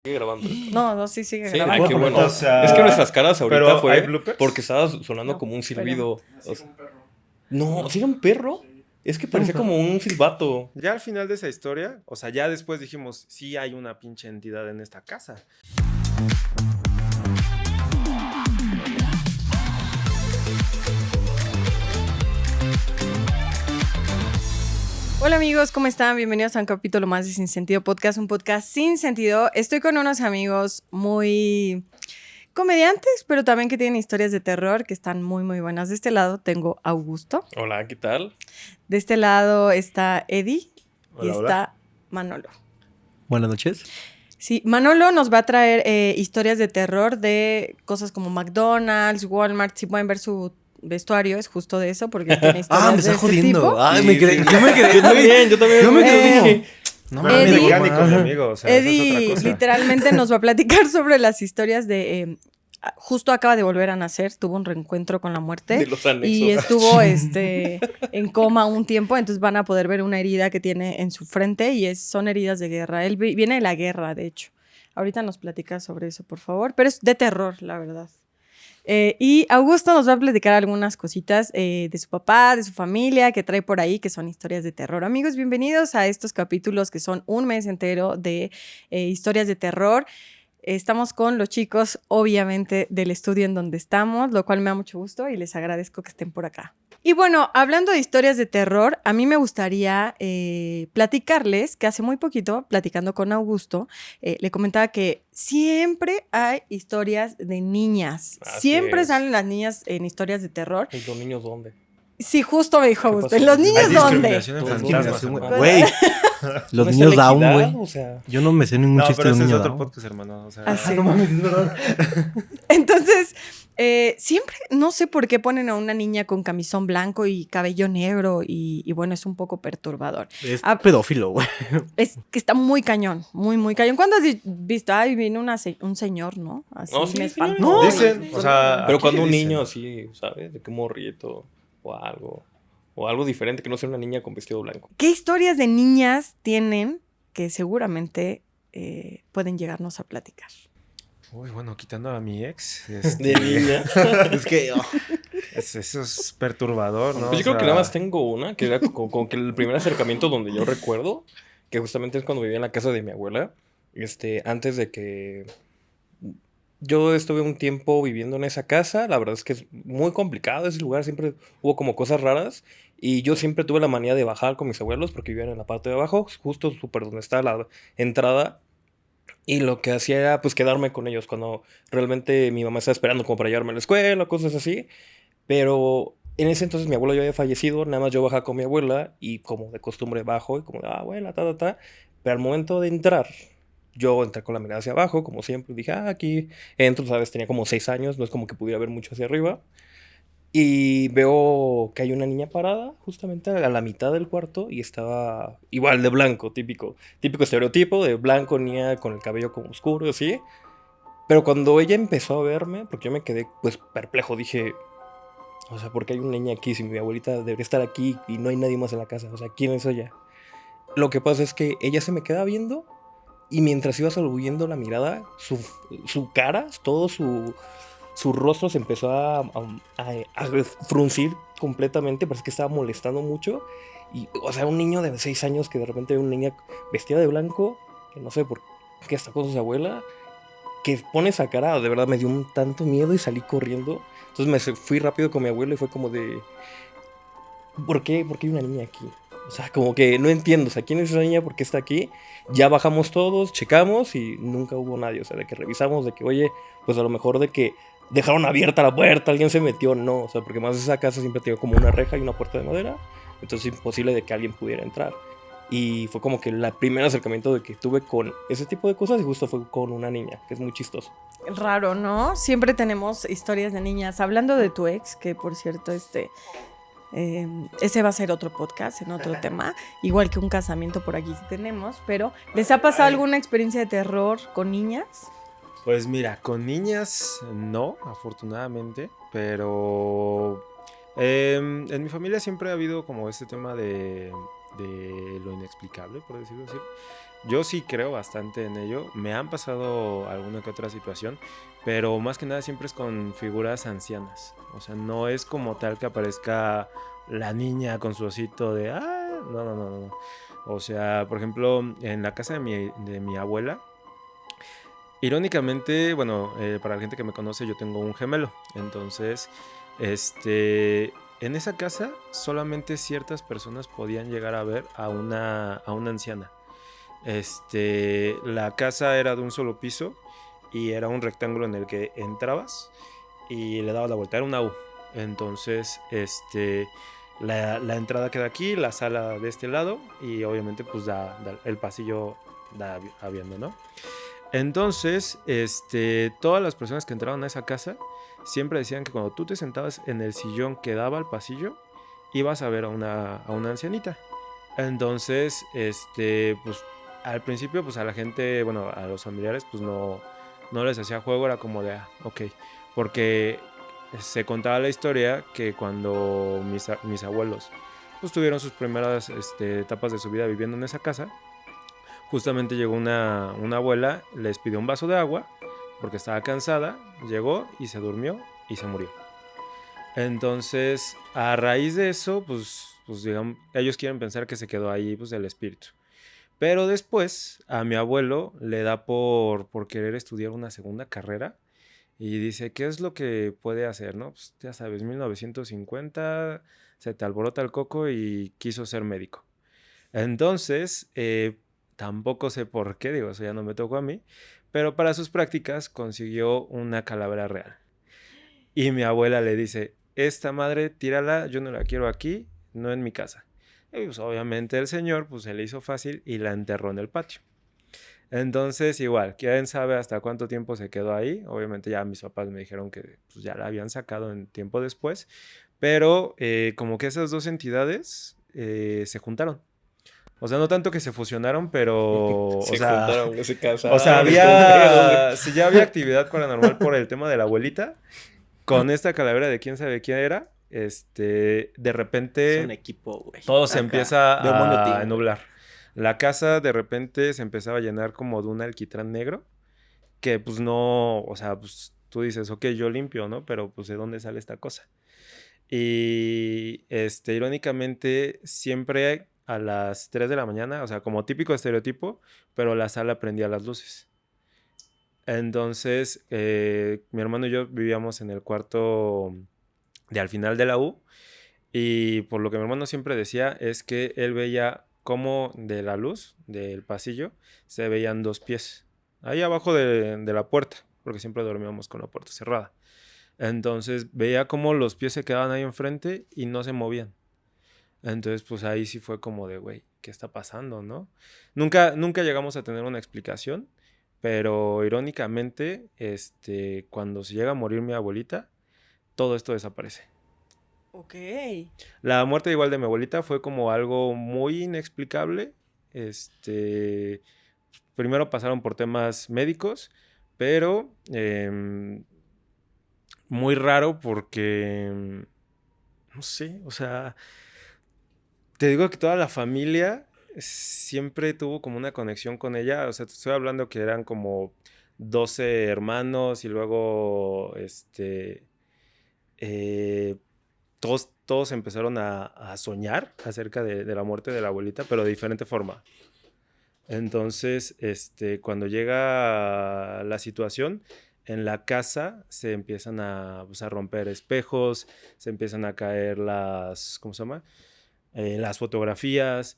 Sigue grabando. No, sí sigue Sí, grabando. qué bueno. O sea, es que nuestras caras ahorita pero, ¿hay fue bloopers? porque estaba sonando No, como un pero- silbido. O sea, no, ¿sí era un perro? Es que parecía como un silbato. Ya al final de esa historia, o sea, ya después dijimos, sí hay una pinche entidad en esta casa. Hola amigos, ¿cómo están? Bienvenidos a un capítulo más de Sin Sentido Podcast, un podcast sin sentido. Estoy con unos amigos muy comediantes, pero también que tienen historias de terror que están muy, muy buenas. De este lado tengo a Augusto, Hola, ¿qué tal? de este lado está Eddie y Hola, está hola. Manolo. Buenas noches. Sí, Manolo nos va a traer historias de terror de cosas como McDonald's, Walmart. Si pueden ver su vestuario, es justo de eso, porque tiene historias Me de está este jodiendo. tipo. Ay, Sí, me quedé. sí. Yo me quedé. Yo también. Yo me quedé Eh, como. No Pero Eddie- es mecánico, mi amigo, o sea, eso es Eddie otra cosa. literalmente nos va a platicar sobre las historias de... justo acaba de volver a nacer, tuvo un reencuentro con la muerte. De los anexos. Y estuvo en coma un tiempo, entonces van a poder ver una herida que tiene en su frente y son heridas de guerra. Él viene de la guerra, de hecho. Ahorita nos platica sobre eso, por favor. Pero es de terror, la verdad. Y Augusto nos va a platicar algunas cositas de su papá, de su familia, que trae por ahí, que son historias de terror. Amigos, bienvenidos a estos capítulos que son un mes entero de historias de terror. Estamos con los chicos, obviamente, del estudio en donde estamos, lo cual me da mucho gusto y les agradezco que estén por acá. Y bueno, hablando de historias de terror, a mí me gustaría platicarles que hace muy poquito, platicando con Augusto, le comentaba que siempre hay historias de niñas. Así Siempre es. salen las niñas en historias de terror. ¿Y los niños dónde? Sí, justo me dijo ¿Qué Augusto. pasó? ¿Y los Hay niños dónde? discriminación en Todo fantasmas, Discriminación, hermano. güey. Los ¿No es niños la down, equidad? güey. O sea, Yo no me sé ningún No, chiste pero de un ese es niño otro down. podcast, hermano. O sea, Ah, sí. No mames, es verdad. Entonces, siempre, no sé por qué ponen a una niña con camisón blanco y cabello negro y bueno, es un poco perturbador. Es Ah, pedófilo, güey. Es que está muy cañón, muy, muy cañón. ¿Cuándo has visto? Ay, vino un señor, ¿no? Así No, sí, me sí, espantó. no, dicen, o sea, pero aquí cuando un dicen. niño así, ¿sabes? De que un morrito o algo diferente que no sea una niña con vestido blanco. ¿Qué historias de niñas tienen que seguramente pueden llegarnos a platicar? Uy, bueno, quitando a mi ex. De niña. Es que. Eso es perturbador, ¿no? Pues yo O creo que sea, nada más tengo una, que era como que el primer acercamiento donde yo recuerdo, que justamente es cuando vivía en la casa de mi abuela, antes de que yo estuve un tiempo viviendo en esa casa. La verdad es que es muy complicado ese lugar, siempre hubo como cosas raras, y yo siempre tuve la manía de bajar con mis abuelos porque vivían en la parte de abajo, justo súper donde está la entrada. Y lo que hacía era pues quedarme con ellos cuando realmente mi mamá estaba esperando como para llevarme a la escuela, cosas así. Pero en ese entonces mi abuelo ya había fallecido, nada más yo bajaba con mi abuela y como de costumbre bajo y como de, abuela, ta. Pero al momento de entrar, yo entré con la mirada hacia abajo, como siempre, dije, aquí entro, ¿sabes? Tenía como 6 años, no es como que pudiera ver mucho hacia arriba. Y veo que hay una niña parada justamente a la mitad del cuarto y estaba igual de blanco, típico estereotipo de blanco, niña con el cabello como oscuro, así. Pero cuando ella empezó a verme, porque yo me quedé pues perplejo, dije, o sea, ¿por qué hay una niña aquí? Si mi abuelita debería estar aquí y no hay nadie más en la casa, o sea, ¿quién es ella? Lo que pasa es que ella se me queda viendo y mientras iba saludando la mirada, su cara, todo su rostro se empezó a fruncir completamente, parece que estaba molestando mucho. Y, o sea, un niño de 6 años que de repente ve una niña vestida de blanco, que no sé por qué está con su abuela, que pone esa cara, de verdad me dio un tanto miedo y salí corriendo. Entonces fui rápido con mi abuelo y fue como de, ¿por qué hay una niña aquí? O sea, como que no entiendo, o sea, ¿quién es esa niña? ¿Por qué está aquí? Ya bajamos todos, checamos y nunca hubo nadie. O sea, de que revisamos, de que, oye, pues a lo mejor de que dejaron abierta la puerta, alguien se metió, no. O sea, porque más esa casa siempre tiene como una reja y una puerta de madera. Entonces es imposible de que alguien pudiera entrar. Y fue como que el primer acercamiento de que tuve con ese tipo de cosas y justo fue con una niña, que es muy chistoso. Raro, ¿no? Siempre tenemos historias de niñas. Hablando de tu ex, que por cierto, ese va a ser otro podcast en otro tema, igual que un casamiento por aquí que tenemos, pero ¿les ha pasado alguna experiencia de terror con niñas? Pues mira, con niñas no, afortunadamente, pero en mi familia siempre ha habido como este tema de lo inexplicable, por decirlo así. Yo sí creo bastante en ello. Me han pasado alguna que otra situación, pero más que nada siempre es con figuras ancianas. O sea, no es como tal que aparezca la niña con su osito de... Ah, no, no, no, no. O sea, por ejemplo, en la casa de mi abuela, irónicamente, bueno, para la gente que me conoce, yo tengo un gemelo. Entonces, en esa casa solamente ciertas personas podían llegar a ver a una anciana. La casa era de un solo piso y era un rectángulo en el que entrabas y le dabas la vuelta, era una U. Entonces, la entrada queda aquí, la sala de este lado y obviamente pues el pasillo da viendo, ¿no? Entonces, todas las personas que entraban a esa casa siempre decían que cuando tú te sentabas en el sillón que daba al pasillo, ibas a ver a una ancianita. Entonces, pues al principio, pues a la gente, bueno, a los familiares, pues no les hacía juego, era como de, ok, porque se contaba la historia que cuando mis abuelos, pues tuvieron sus primeras etapas de su vida viviendo en esa casa, justamente llegó una abuela, les pidió un vaso de agua porque estaba cansada, llegó y se durmió y se murió. Entonces, a raíz de eso, pues digamos, ellos quieren pensar que se quedó ahí pues el espíritu. Pero después a mi abuelo le da por querer estudiar una segunda carrera y dice, ¿qué es lo que puede hacer? ¿No? Pues ya sabes, 1950, se te alborota el coco y quiso ser médico. Entonces, tampoco sé por qué, digo, eso ya no me tocó a mí, pero para sus prácticas consiguió una calavera real. Y mi abuela le dice, esta madre, tírala, yo no la quiero aquí, no en mi casa. Y pues obviamente el señor, pues se le hizo fácil y la enterró en el patio. Entonces, igual, quién sabe hasta cuánto tiempo se quedó ahí. Obviamente ya mis papás me dijeron que pues, ya la habían sacado en tiempo después, pero como que esas dos entidades se juntaron. O sea, no tanto que se fusionaron, pero... Se juntaron, se casaron. O sea, había... Si ya había actividad paranormal por el tema de la abuelita, con esta calavera de quién sabe quién era, de Es repente un equipo, güey. todo se Acá. empieza Demonio a Team, güey. nublar. La casa de repente se empezaba a llenar como de un alquitrán negro, que pues no, o sea, pues tú dices, ok, yo limpio, ¿no? Pero pues ¿de dónde sale esta cosa? Y irónicamente, siempre a las 3 de la mañana, o sea, como típico estereotipo, pero la sala prendía las luces. Entonces, mi hermano y yo vivíamos en el cuarto de al final de la U. Y por lo que mi hermano siempre decía es que él veía cómo de la luz del pasillo se veían dos pies. Ahí abajo de la puerta, porque siempre dormíamos con la puerta cerrada. Entonces veía cómo los pies se quedaban ahí enfrente y no se movían. Entonces, pues ahí sí fue como de, güey, ¿qué está pasando, no? Nunca llegamos a tener una explicación, pero irónicamente, cuando se llega a morir mi abuelita, todo esto desaparece. Ok. La muerte igual de mi abuelita fue como algo muy inexplicable. Primero pasaron por temas médicos, pero muy raro porque, no sé, o sea, te digo que toda la familia siempre tuvo como una conexión con ella. O sea, te estoy hablando que eran como 12 hermanos y luego, eh, todos empezaron a soñar acerca de la muerte de la abuelita, pero de diferente forma. Entonces, cuando llega la situación, en la casa se empiezan pues, a romper espejos, se empiezan a caer ¿cómo se llama? Las fotografías,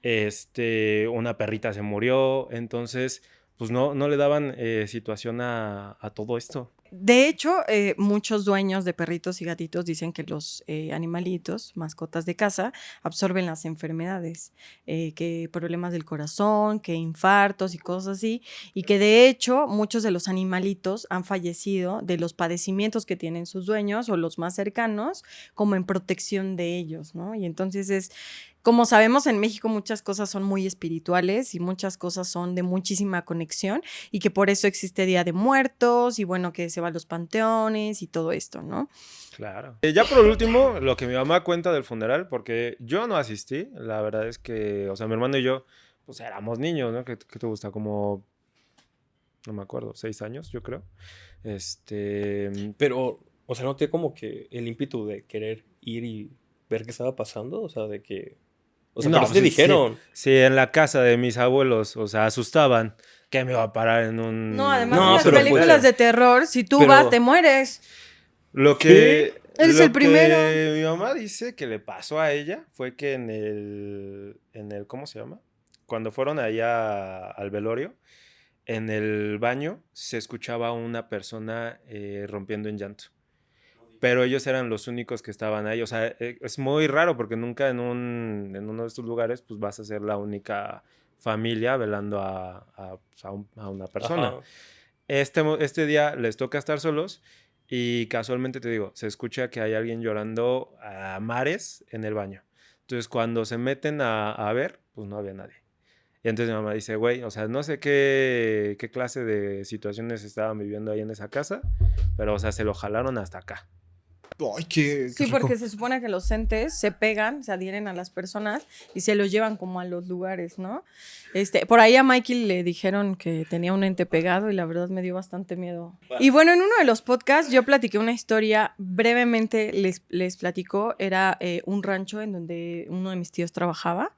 una perrita se murió, entonces, pues no le daban situación a todo esto. De hecho, muchos dueños de perritos y gatitos dicen que los animalitos, mascotas de casa, absorben las enfermedades, que problemas del corazón, que infartos y cosas así, y que de hecho muchos de los animalitos han fallecido de los padecimientos que tienen sus dueños o los más cercanos, como en protección de ellos, ¿no? Y entonces es como sabemos, en México muchas cosas son muy espirituales y muchas cosas son de muchísima conexión y que por eso existe Día de Muertos y bueno, que se va a los panteones y todo esto, ¿no? Claro. Ya por último, lo que mi mamá cuenta del funeral, porque yo no asistí, la verdad es que, o sea, mi hermano y yo, pues éramos niños, ¿no? ¿Qué te gusta? Como, no me acuerdo, 6 años, yo creo. Pero, o sea, ¿no tiene como que el ímpetu de querer ir y ver qué estaba pasando? O sea, de que... O sea, No, pero sí te sí, dijeron. sí, en la casa de mis abuelos, o sea, asustaban que me iba a parar en un... No, además No, en las pero películas pues- de terror, si tú pero- vas, te mueres. Lo que... Eres lo el primero. que mi mamá dice que le pasó a ella fue que en el ¿cómo se llama? Cuando fueron allá al velorio, en el baño se escuchaba una persona rompiendo en llanto. Pero ellos eran los únicos que estaban ahí. O sea, es muy raro porque nunca en uno de estos lugares pues vas a ser la única familia velando a una persona. Ajá. Este día les toca estar solos y casualmente te digo, se escucha que hay alguien llorando a mares en el baño. Entonces cuando se meten a ver, pues no había nadie. Y entonces mi mamá dice, güey, o sea, no sé qué clase de situaciones estaban viviendo ahí en esa casa, pero o sea, se lo jalaron hasta acá. Ay, qué Sí, rico. porque se supone que los entes se pegan, se adhieren a las personas y se los llevan como a los lugares, ¿no? Por ahí a Mikey le dijeron que tenía un ente pegado y la verdad me dio bastante miedo. Y bueno, en uno de los podcasts yo platiqué una historia, brevemente les platico, era un rancho en donde uno de mis tíos trabajaba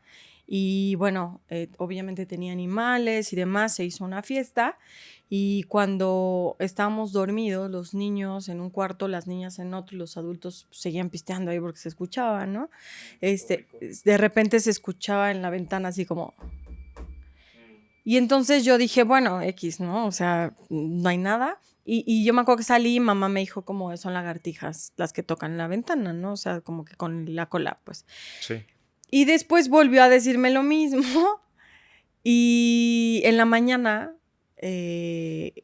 y bueno, obviamente tenía animales y demás, se hizo una fiesta. Y cuando estábamos dormidos, los niños en un cuarto, las niñas en otro, y los adultos seguían pisteando ahí porque se escuchaba, ¿no? De repente se escuchaba en la ventana así como... Y entonces yo dije, bueno, X, ¿no? O sea, no hay nada. Y yo me acuerdo que salí y mamá me dijo como son lagartijas las que tocan en la ventana, ¿no? O sea, como que con la cola, pues. Sí. Y después volvió a decirme lo mismo. Y en la mañana...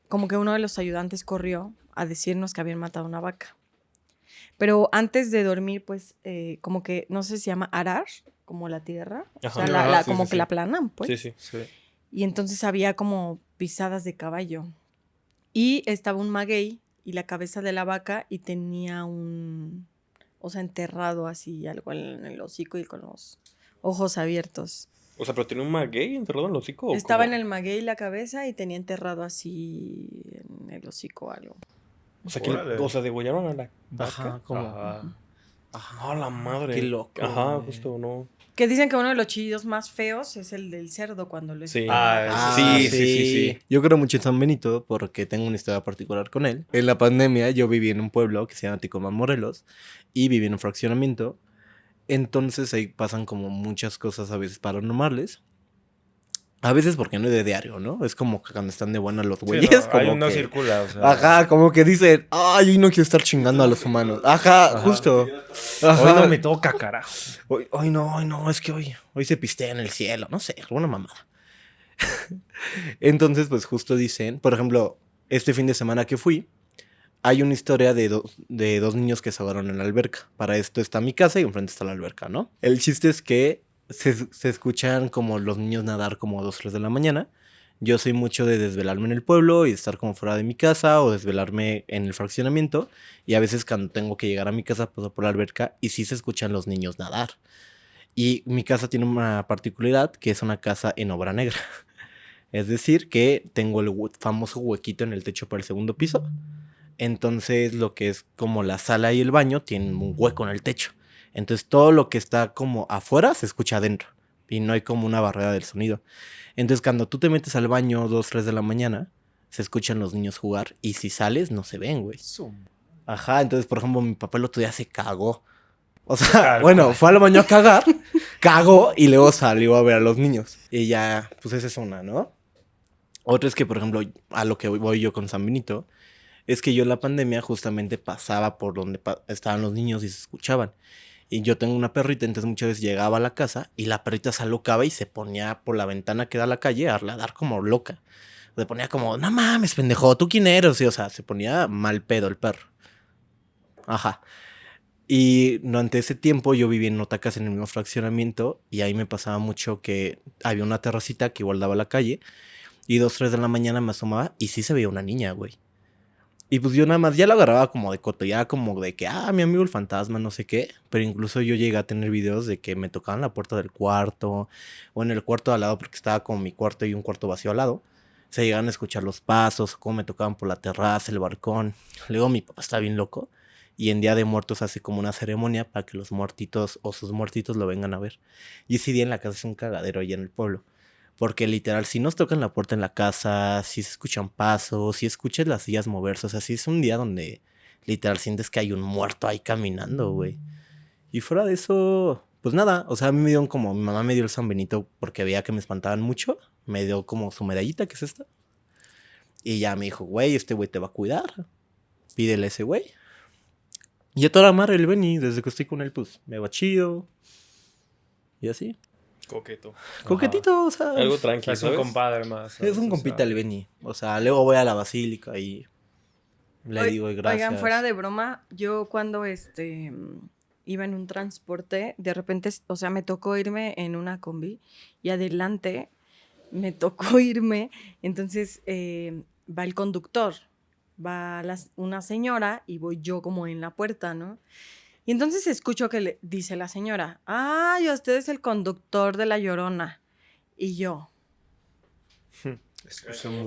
como que uno de los ayudantes corrió a decirnos que habían matado una vaca. Pero antes de dormir, pues, como que, no sé si se llama arar, como la tierra. Ajá. O sea, Ajá, sí, como sí, que sí. la aplanan, pues. Sí, sí. Sí. Y entonces había como pisadas de caballo. Y estaba un maguey y la cabeza de la vaca y tenía o sea, enterrado así algo en el hocico y con los ojos abiertos. O sea, pero tiene un maguey enterrado en el hocico. ¿O Estaba cómo? en el maguey la cabeza y tenía enterrado así en el hocico algo. O sea, Órale. o sea, degollaron a la Ajá, vaca. como. Ajá. Ah, la madre. Qué loco, Ajá, güey. justo, no. Que dicen que uno de los chillidos más feos es el del cerdo cuando lo Sí. Ah, sí, sí. Yo creo mucho en San Benito porque tengo una historia particular con él. En la pandemia yo viví en un pueblo que se llama Ticomán, Morelos, y viví en un fraccionamiento. Entonces ahí pasan como muchas cosas a veces paranormales. A veces porque no es de diario, ¿no? Es como que cuando están de buena los Sí, güeyes. no, como ahí no que... circula, o sea. Ajá, como que dicen, ay, hoy no quiero estar chingando a los humanos. Ajá, Ajá. justo. Hoy Ajá. no me toca, carajo. Hoy no, es que hoy se pistea en el cielo, no sé, alguna mamada. Entonces, pues justo dicen, por ejemplo, este fin de semana que fui, hay una historia de dos niños que se ahogaron en la alberca. Para esto está mi casa y enfrente está la alberca, ¿no? El chiste es que se escuchan como los niños nadar como a 2, 3 de la mañana. Yo soy mucho de desvelarme en el pueblo y estar como fuera de mi casa o desvelarme en el fraccionamiento. Y a veces cuando tengo que llegar a mi casa paso por la alberca y sí se escuchan los niños nadar. Y mi casa tiene una particularidad que es una casa en obra negra. Es decir, que tengo el famoso huequito en el techo para el segundo piso. Entonces lo que es como la sala y el baño tienen un hueco en el techo. Entonces todo lo que está como afuera se escucha adentro. Y no hay como una barrera del sonido. Entonces cuando tú te metes al baño 2, 3 de la mañana, se escuchan los niños jugar. Y si sales, no se ven, güey. Ajá, entonces por ejemplo mi papá el otro día se cagó. O sea, Tal bueno, cual. fue al baño a cagar, cagó y luego salió a ver a los niños. Y ya, pues esa es una, ¿no? Otra es que, por ejemplo, a lo que voy yo con San Benito, es que yo en la pandemia justamente pasaba por donde estaban los niños y se escuchaban. Y yo tengo una perrita, entonces muchas veces llegaba a la casa y la perrita se alocaba y se ponía por la ventana que da a la calle a ladrar como loca. Se ponía como, no mames, pendejo, ¿tú quién eres? Y, o sea, se ponía mal pedo el perro. Ajá. Y durante ese tiempo yo vivía en otra casa en el mismo fraccionamiento y ahí me pasaba mucho que había una terracita que igual daba a la calle y 2, 3 de la mañana me asomaba y sí se veía una niña, güey. Y pues yo nada más ya lo agarraba como de coto, ya como de que, mi amigo el fantasma, no sé qué. Pero incluso yo llegué a tener videos de que me tocaban la puerta del cuarto o en el cuarto de al lado porque estaba como mi cuarto y un cuarto vacío al lado. Se llegaban a escuchar los pasos, cómo me tocaban por la terraza, el balcón. Luego mi papá está bien loco y en Día de Muertos hace como una ceremonia para que los muertitos o sus muertitos lo vengan a ver. Y ese día en la casa es un cagadero allá en el pueblo. Porque literal, si nos tocan la puerta en la casa, si se escuchan pasos, si escuchas las sillas moverse, o sea, sí es un día donde literal sientes que hay un muerto ahí caminando, güey. Y fuera de eso, pues nada, o sea, a mí me dieron como, mi mamá me dio el San Benito porque veía que me espantaban mucho, me dio como su medallita, que es esta. Y ya me dijo, güey, este güey te va a cuidar, pídele a ese güey. Y a toda madre el Benny, desde que estoy con él, pues me va chido. Y así. Coqueto. Coquetito, o sea. Algo tranquilo, Es un ¿sabes? compadre más. ¿sabes? Es un O compita sea, el Benny. O sea, luego voy a la basílica y le digo gracias. Oigan, fuera de broma, yo cuando iba en un transporte, de repente, o sea, me tocó irme en una combi y adelante me tocó irme, entonces va el conductor, va una señora y voy yo como en la puerta, ¿no? Y entonces escucho que le dice la señora, ay, usted es el conductor de La Llorona. Y yo,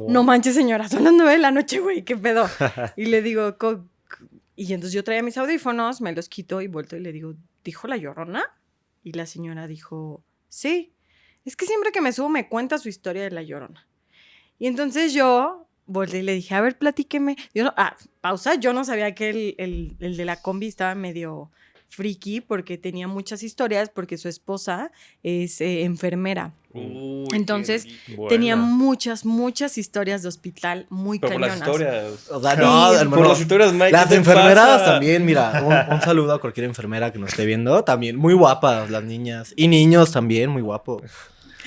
no manches, señora, son las 9 de la noche, güey, ¿qué pedo? Y le digo, y entonces yo traía mis audífonos, me los quito y vuelto y le digo, ¿dijo La Llorona? Y la señora dijo, sí, es que siempre que me subo me cuenta su historia de La Llorona. Y entonces yo volteé y le dije, a ver, platíqueme. Pausa, yo no sabía que el de la combi estaba medio friki porque tenía muchas historias, porque su esposa es enfermera. Uy, Entonces, qué rico. tenía buena. muchas historias de hospital muy Pero por las cañonas. historias. O sea, Sí, no, por hermano. Por las historias, Mike. Las ¿qué te enfermeras pasa? también, mira, un saludo a cualquier enfermera que nos esté viendo. También, muy guapas las niñas. Y niños también, muy guapos.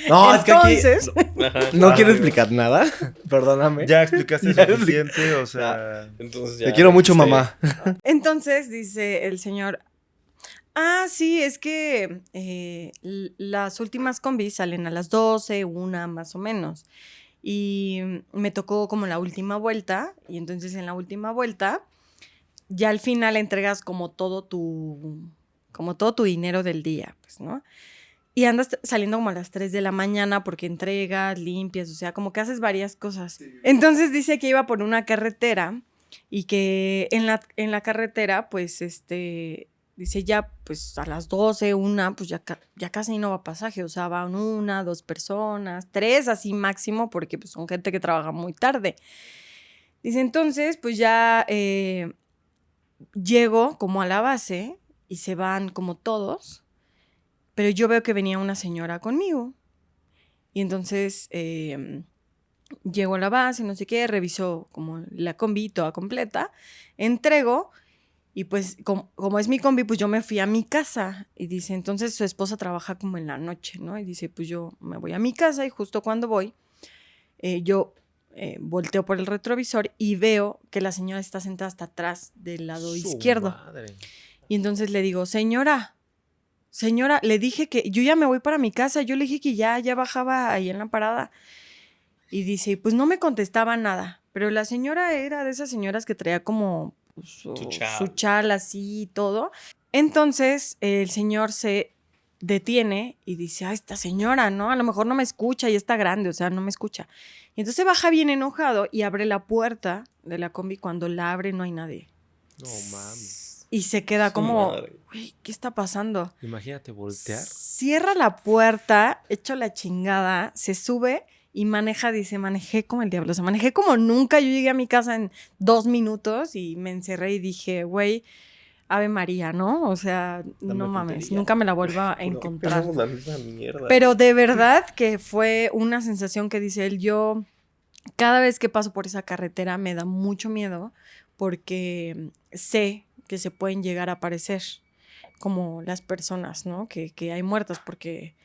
No, Entonces, es que aquí Ajá. no quiero amigo. explicar nada. Perdóname. Ya explicaste Ya suficiente, o sea. Entonces Te ya quiero mucho, dijiste, mamá. entonces dice el señor, sí, es que las últimas combis salen a las 12, una más o menos. Y me tocó como la última vuelta, y entonces en la última vuelta, ya al final entregas como todo tu dinero del día, pues, ¿no? Y andas saliendo como a las 3 de la mañana porque entregas, limpias, o sea, como que haces varias cosas. Entonces dice que iba por una carretera y que en la carretera, pues, dice ya, pues, a las 12, una, pues ya casi no va pasaje, o sea, van 1, 2 personas, 3 así máximo, porque pues son gente que trabaja muy tarde. Dice, entonces, pues ya llego como a la base y se van como todos, pero yo veo que venía una señora conmigo. Y entonces llego a la base, no sé qué, reviso como la combi toda completa, entrego y pues como es mi combi, pues yo me fui a mi casa. Y dice, entonces su esposa trabaja como en la noche, ¿no? Y dice, pues yo me voy a mi casa y justo cuando voy, yo volteo por el retrovisor y veo que la señora está sentada hasta atrás del lado Su izquierdo. madre. Y entonces le digo, señora, le dije que yo ya me voy para mi casa. Yo le dije que ya bajaba ahí en la parada. Y dice, pues no me contestaba nada. Pero la señora era de esas señoras que traía como pues, su chal así y todo. Entonces el señor se detiene y dice, esta señora, ¿no? A lo mejor no me escucha y está grande, o sea, no me escucha. Y entonces baja bien enojado y abre la puerta de la combi. Cuando la abre no hay nadie. No mames. Y se queda Su como, madre. güey, ¿qué está pasando? Imagínate voltear. Cierra la puerta, echo la chingada, se sube y maneja, dice, manejé como el diablo. O sea, manejé como nunca. Yo llegué a mi casa en 2 minutos y me encerré y dije, güey, Ave María, ¿no? O sea, no mames, nunca me la vuelvo a encontrar. Pensamos la misma mierda. Pero de verdad que fue una sensación que dice él, yo cada vez que paso por esa carretera me da mucho miedo porque sé que se pueden llegar a aparecer como las personas, ¿no? Que hay muertas, porque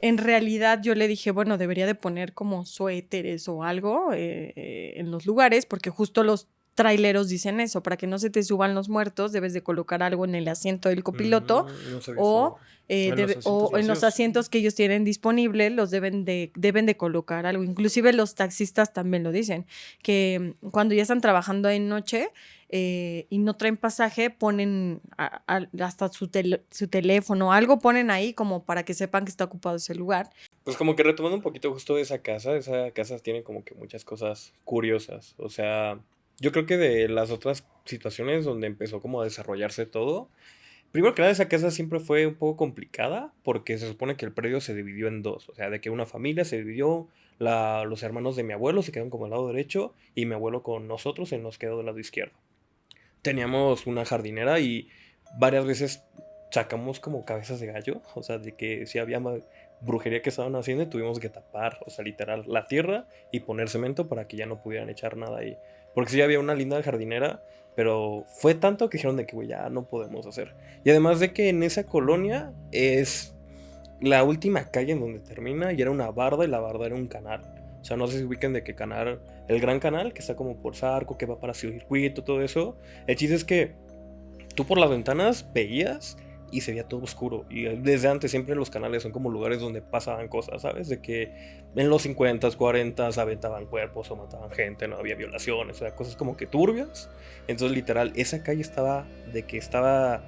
en realidad yo le dije, bueno, debería de poner como suéteres o algo en los lugares, porque justo los traileros dicen eso, para que no se te suban los muertos, debes de colocar algo en el asiento del copiloto No sabía o, eso. o en los vacíos. asientos que ellos tienen disponibles, los deben de colocar algo. Inclusive los taxistas también lo dicen, que cuando ya están trabajando en noche y no traen pasaje, ponen hasta su teléfono, algo ponen ahí como para que sepan que está ocupado ese lugar. Pues como que retomando un poquito justo de esa casa tiene como que muchas cosas curiosas. O sea, yo creo que de las otras situaciones donde empezó como a desarrollarse todo, primero que nada esa casa siempre fue un poco complicada porque se supone que el predio se dividió en dos. O sea, de que una familia se dividió, los hermanos de mi abuelo se quedaron como al lado derecho y mi abuelo con nosotros se nos quedó del lado izquierdo. Teníamos una jardinera y varias veces sacamos como cabezas de gallo, o sea, de que si había brujería que estaban haciendo y tuvimos que tapar, o sea, literal, la tierra y poner cemento para que ya no pudieran echar nada ahí. Porque sí había una linda jardinera, pero fue tanto que dijeron de que, güey, ya no podemos hacer. Y además de que en esa colonia es la última calle en donde termina y era una barda y la barda era un canal. O sea, no sé si ubican de qué canal, el Gran Canal, que está como por Zarco, que va para circuito, todo eso. El chiste es que tú por las ventanas veías y se veía todo oscuro. Y desde antes siempre los canales son como lugares donde pasaban cosas, ¿sabes? De que en los 50s, 40s aventaban cuerpos o mataban gente, no había violaciones, o sea, cosas como que turbias. Entonces, literal, esa calle estaba de que estaba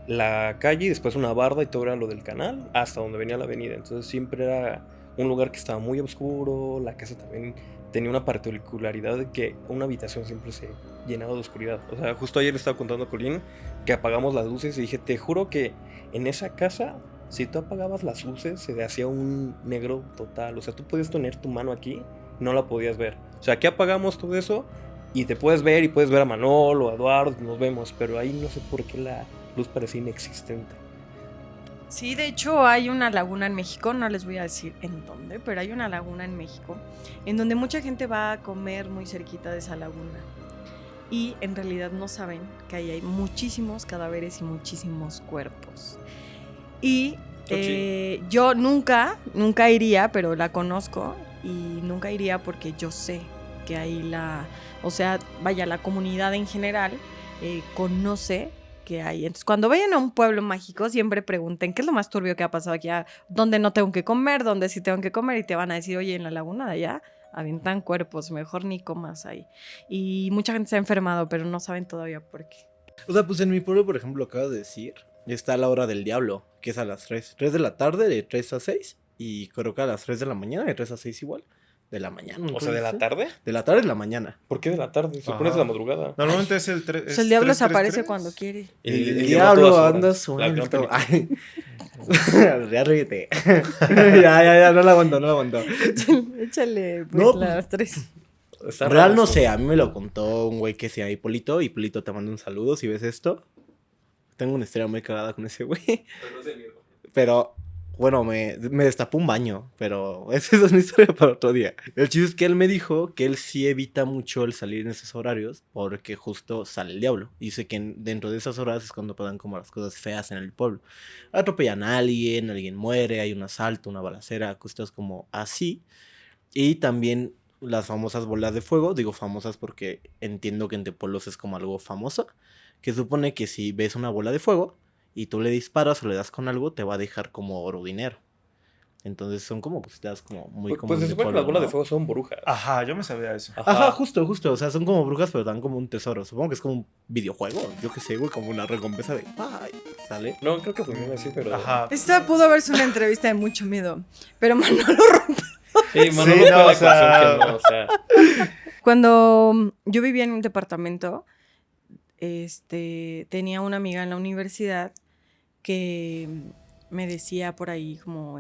la calle y después una barda y todo era lo del canal hasta donde venía la avenida. Entonces siempre era un lugar que estaba muy oscuro. La casa también tenía una particularidad de que una habitación siempre se llenaba de oscuridad. O sea, justo ayer estaba contando a Colín que apagamos las luces y dije, te juro que en esa casa, si tú apagabas las luces, se hacía un negro total. O sea, tú podías tener tu mano aquí, no la podías ver. O sea, aquí apagamos todo eso y te puedes ver y puedes ver a Manolo, a Eduardo, nos vemos, pero ahí no sé por qué la luz parecía inexistente. Sí, de hecho hay una laguna en México, no les voy a decir en dónde, pero hay una laguna en México en donde mucha gente va a comer muy cerquita de esa laguna. Y en realidad no saben que ahí hay muchísimos cadáveres y muchísimos cuerpos. Y yo nunca iría, pero la conozco y nunca iría porque yo sé que ahí la comunidad en general conoce que hay. Entonces, cuando vayan a un pueblo mágico, siempre pregunten qué es lo más turbio que ha pasado aquí, dónde no tengo que comer, dónde sí tengo que comer, y te van a decir, oye, en la laguna de allá avientan cuerpos, mejor ni comas ahí. Y mucha gente se ha enfermado, pero no saben todavía por qué. O sea, pues en mi pueblo, por ejemplo, acabas de decir, está la hora del diablo, que es a las 3 de la tarde, de 3 a 6, y creo que a las 3 de la mañana, de 3 a 6 igual. De la mañana. O sea, ¿de la tarde? De la tarde a la mañana. ¿Por qué de la tarde? Se pones de la madrugada. Normalmente es el 3. Pues el diablo se aparece cuando quiere. El diablo anda La suelto. gran película. Ay. Ya ríete. ya, no la aguanto. Échale pues, No, pues, las 3. Está Real raro no eso. sé, a mí me lo contó un güey que se llama Hipólito, y Hipólito te manda un saludo si ves esto. Tengo una historia muy cagada con ese güey. Pero, bueno, me destapó un baño, pero esa es una historia para otro día. El chiste es que él me dijo que él sí evita mucho el salir en esos horarios porque justo sale el diablo. Y dice que dentro de esas horas es cuando pasan como las cosas feas en el pueblo. Atropellan a alguien muere, hay un asalto, una balacera, cosas como así. Y también las famosas bolas de fuego, digo famosas porque entiendo que entre pueblos es como algo famoso, que supone que si ves una bola de fuego y tú le disparas o le das con algo, te va a dejar como oro o dinero. Entonces son como búsquedas como muy Pues comunes se de supone que pueblo, las bolas ¿no? de fuego son brujas. Ajá, yo me sabía eso. Ajá, justo, o sea, son como brujas, pero dan como un tesoro. Supongo que es como un videojuego, yo qué sé, güey, como una recompensa de, ay, sale. No, creo que funciona así, pero... Ajá. Esta pudo haber sido una entrevista de mucho miedo, pero Manolo rompe. Sí, Manolo Sí, fue no, la o sea- ecuación que no, o sea... Cuando yo vivía en un departamento, tenía una amiga en la universidad que me decía por ahí como,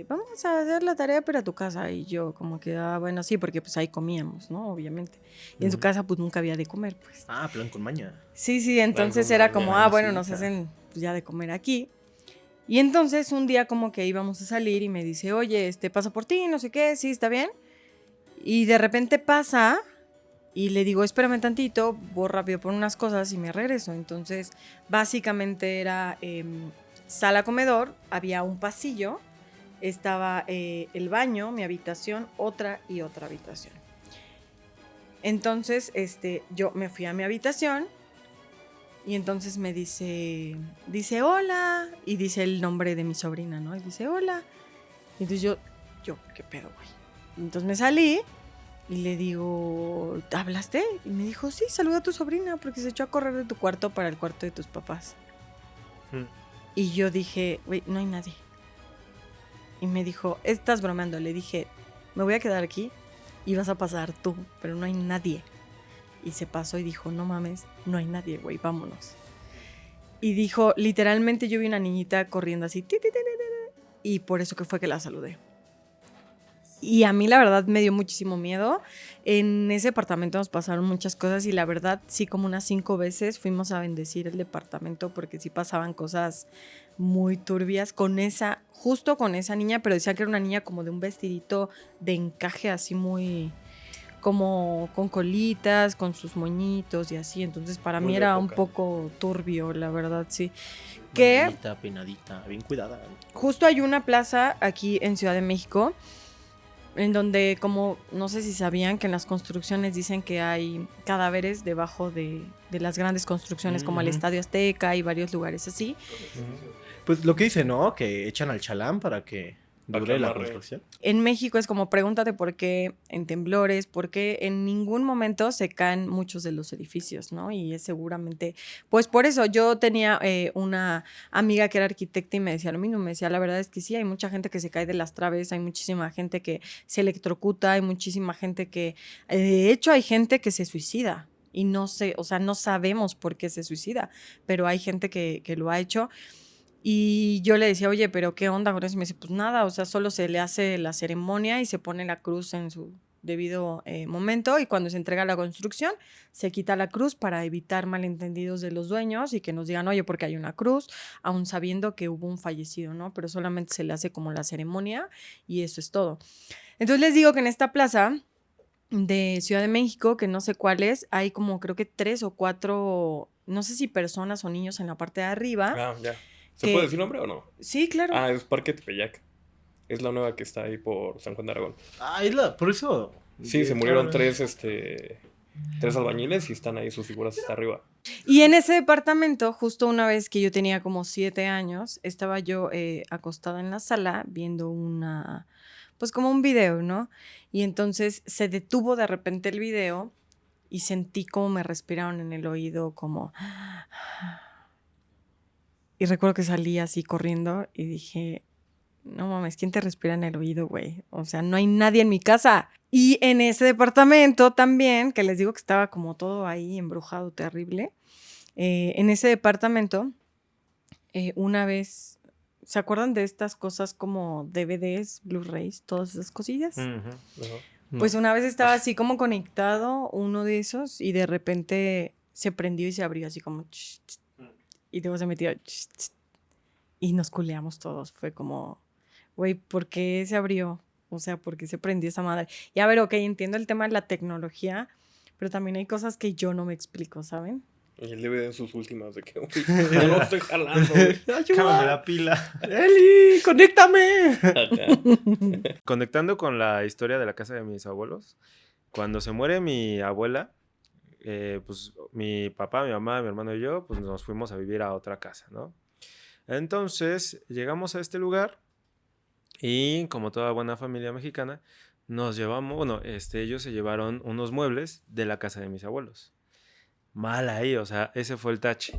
vamos a hacer la tarea para tu casa. Y yo como que, bueno, sí, porque pues ahí comíamos, ¿no? Obviamente. Y en su casa pues nunca había de comer, pues. Ah, plan con maña. Sí, entonces con era maña, como, bueno, sí, nos claro. hacen pues, ya de comer aquí. Y entonces un día como que íbamos a salir y me dice, oye, paso por ti, no sé qué, sí, está bien. Y de repente pasa y le digo, espérame tantito, voy rápido por unas cosas y me regreso. Entonces, básicamente era sala comedor, había un pasillo, estaba el baño, mi habitación, otra y otra habitación. Entonces, yo me fui a mi habitación y entonces me dice hola, y dice el nombre de mi sobrina, ¿no? Y dice hola. Y entonces yo, ¿qué pedo, güey? Entonces me salí y le digo, ¿hablaste? Y me dijo, sí, saluda a tu sobrina porque se echó a correr de tu cuarto para el cuarto de tus papás. Y yo dije, güey, no hay nadie. Y me dijo, estás bromeando. Le dije, me voy a quedar aquí y vas a pasar tú, pero no hay nadie. Y se pasó y dijo, no mames, no hay nadie, güey, vámonos. Y dijo, literalmente yo vi una niñita corriendo así, y por eso que fue que la saludé. Y a mí la verdad me dio muchísimo miedo. En ese departamento nos pasaron muchas cosas y la verdad sí, como unas 5 veces fuimos a bendecir el departamento porque sí pasaban cosas muy turbias justo con esa niña, pero decían que era una niña como de un vestidito de encaje así muy, como con colitas, con sus moñitos y así. Entonces para Muy mí de era un época. poco turbio, la verdad, sí. Que Peinadita, peinadita, bien cuidada. justo hay una plaza aquí en Ciudad de México en donde, como, no sé si sabían que en las construcciones dicen que hay cadáveres debajo de las grandes construcciones como el Ujú. Estadio Azteca y varios lugares así. Pues lo que dice, ¿no? Que echan al chalán para que Para dure que la amarre. construcción. En México es como, pregúntate por qué en temblores, por qué en ningún momento se caen muchos de los edificios, ¿no? Y es seguramente, pues por eso yo tenía una amiga que era arquitecta y me decía lo mismo, me decía, la verdad es que sí, hay mucha gente que se cae de las traves, hay muchísima gente que se electrocuta, hay muchísima gente que, de hecho hay gente que se suicida. Y no sé, o sea, no sabemos por qué se suicida, pero hay gente que lo ha hecho. Y yo le decía, oye, pero ¿qué onda con eso? Y me dice, pues nada, o sea, solo se le hace la ceremonia y se pone la cruz en su debido momento y cuando se entrega la construcción se quita la cruz para evitar malentendidos de los dueños y que nos digan, oye, porque hay una cruz, aún sabiendo que hubo un fallecido, ¿no? Pero solamente se le hace como la ceremonia y eso es todo. Entonces les digo que en esta plaza de Ciudad de México, que no sé cuál es, hay como creo que 3 o 4, no sé si personas o niños en la parte de arriba. Ah, ya. ¿Se Que puede decir nombre o no? sí, claro. Ah, es Parque Tepeyac. Es la nueva que está ahí por San Juan de Aragón. Ah, por eso. Sí, se murieron Claro. tres albañiles y están ahí sus figuras hasta arriba. Y en ese departamento, justo una vez que yo tenía como 7 años, estaba yo acostada en la sala viendo pues como un video, ¿no? Y entonces se detuvo de repente el video y sentí como me respiraron en el oído, como... Y recuerdo que salí así corriendo y dije, no mames, ¿quién te respira en el oído, güey? O sea, no hay nadie en mi casa. Y en ese departamento también, que les digo que estaba como todo ahí embrujado, terrible. En ese departamento, una vez, ¿se acuerdan de estas cosas como DVDs, Blu-rays, todas esas cosillas? Ujú. Ajá. Pues una vez estaba así como conectado uno de esos y de repente se prendió y se abrió así como... y luego se metió... y nos culeamos todos. Fue como, güey, ¿por qué se abrió? O sea, ¿por qué se prendió esa madre? Y a ver, ok, entiendo el tema de la tecnología, pero también hay cosas que yo no me explico, ¿saben? Y el DVD en sus últimas de que, uy, ya no estoy jalando, güey. Cámame la pila. ¡Eli, conéctame! Acá. Conectando con la historia de la casa de mis abuelos, cuando se muere mi abuela, pues mi papá, mi mamá, mi hermano y yo, pues nos fuimos a vivir a otra casa, ¿no? Entonces llegamos a este lugar y como toda buena familia mexicana, nos llevamos, bueno, ellos se llevaron unos muebles de la casa de mis abuelos. Mal ahí, o sea, ese fue el tache.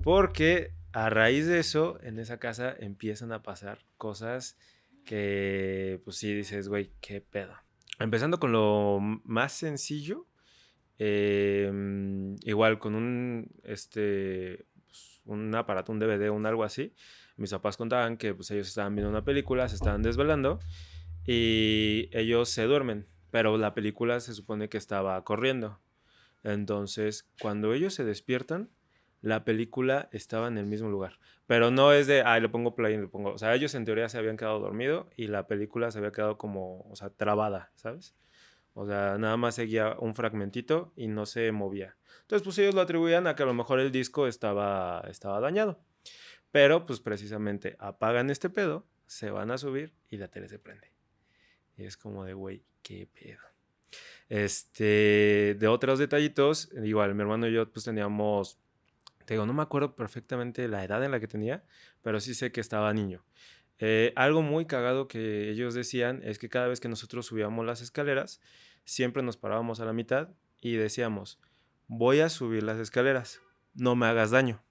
Porque a raíz de eso, en esa casa empiezan a pasar cosas que, pues sí, dices, güey, qué pedo. Empezando con lo más sencillo, igual con un aparato, un DVD, un algo así. Mis papás contaban que pues, ellos estaban viendo una película, se estaban desvelando y ellos se duermen, pero la película se supone que estaba corriendo. Entonces, cuando ellos se despiertan, la película estaba en el mismo lugar. Pero no es de, le pongo play y le pongo... O sea, ellos en teoría se habían quedado dormidos y la película se había quedado como, o sea, trabada, ¿sabes? O sea, nada más seguía un fragmentito y no se movía. Entonces, pues ellos lo atribuían a que a lo mejor el disco estaba dañado. Pero, pues precisamente apagan este pedo, se van a subir y la tele se prende. Y es como de, güey, qué pedo. De otros detallitos, igual, mi hermano y yo pues teníamos, te digo, no me acuerdo perfectamente la edad en la que tenía, pero sí sé que estaba niño. Algo muy cagado que ellos decían es que cada vez que nosotros subíamos las escaleras, siempre nos parábamos a la mitad y decíamos, voy a subir las escaleras, no me hagas daño.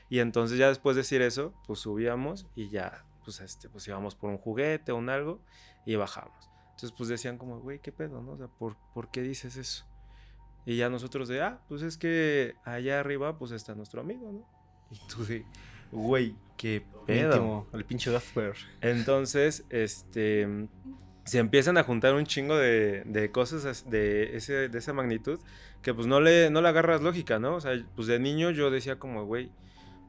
Y entonces ya después de decir eso, pues subíamos y ya, pues íbamos por un juguete o un algo y bajábamos. Entonces pues decían como, güey, ¿qué pedo, no? O sea, ¿por qué dices eso? Y ya nosotros pues es que allá arriba pues está nuestro amigo, ¿no? Y tú de, güey, ¿qué pedo? Íntimo, el pinche Gasper. Entonces, se empiezan a juntar un chingo de cosas de esa magnitud que pues no le agarras lógica, ¿no? O sea, pues de niño yo decía como, güey,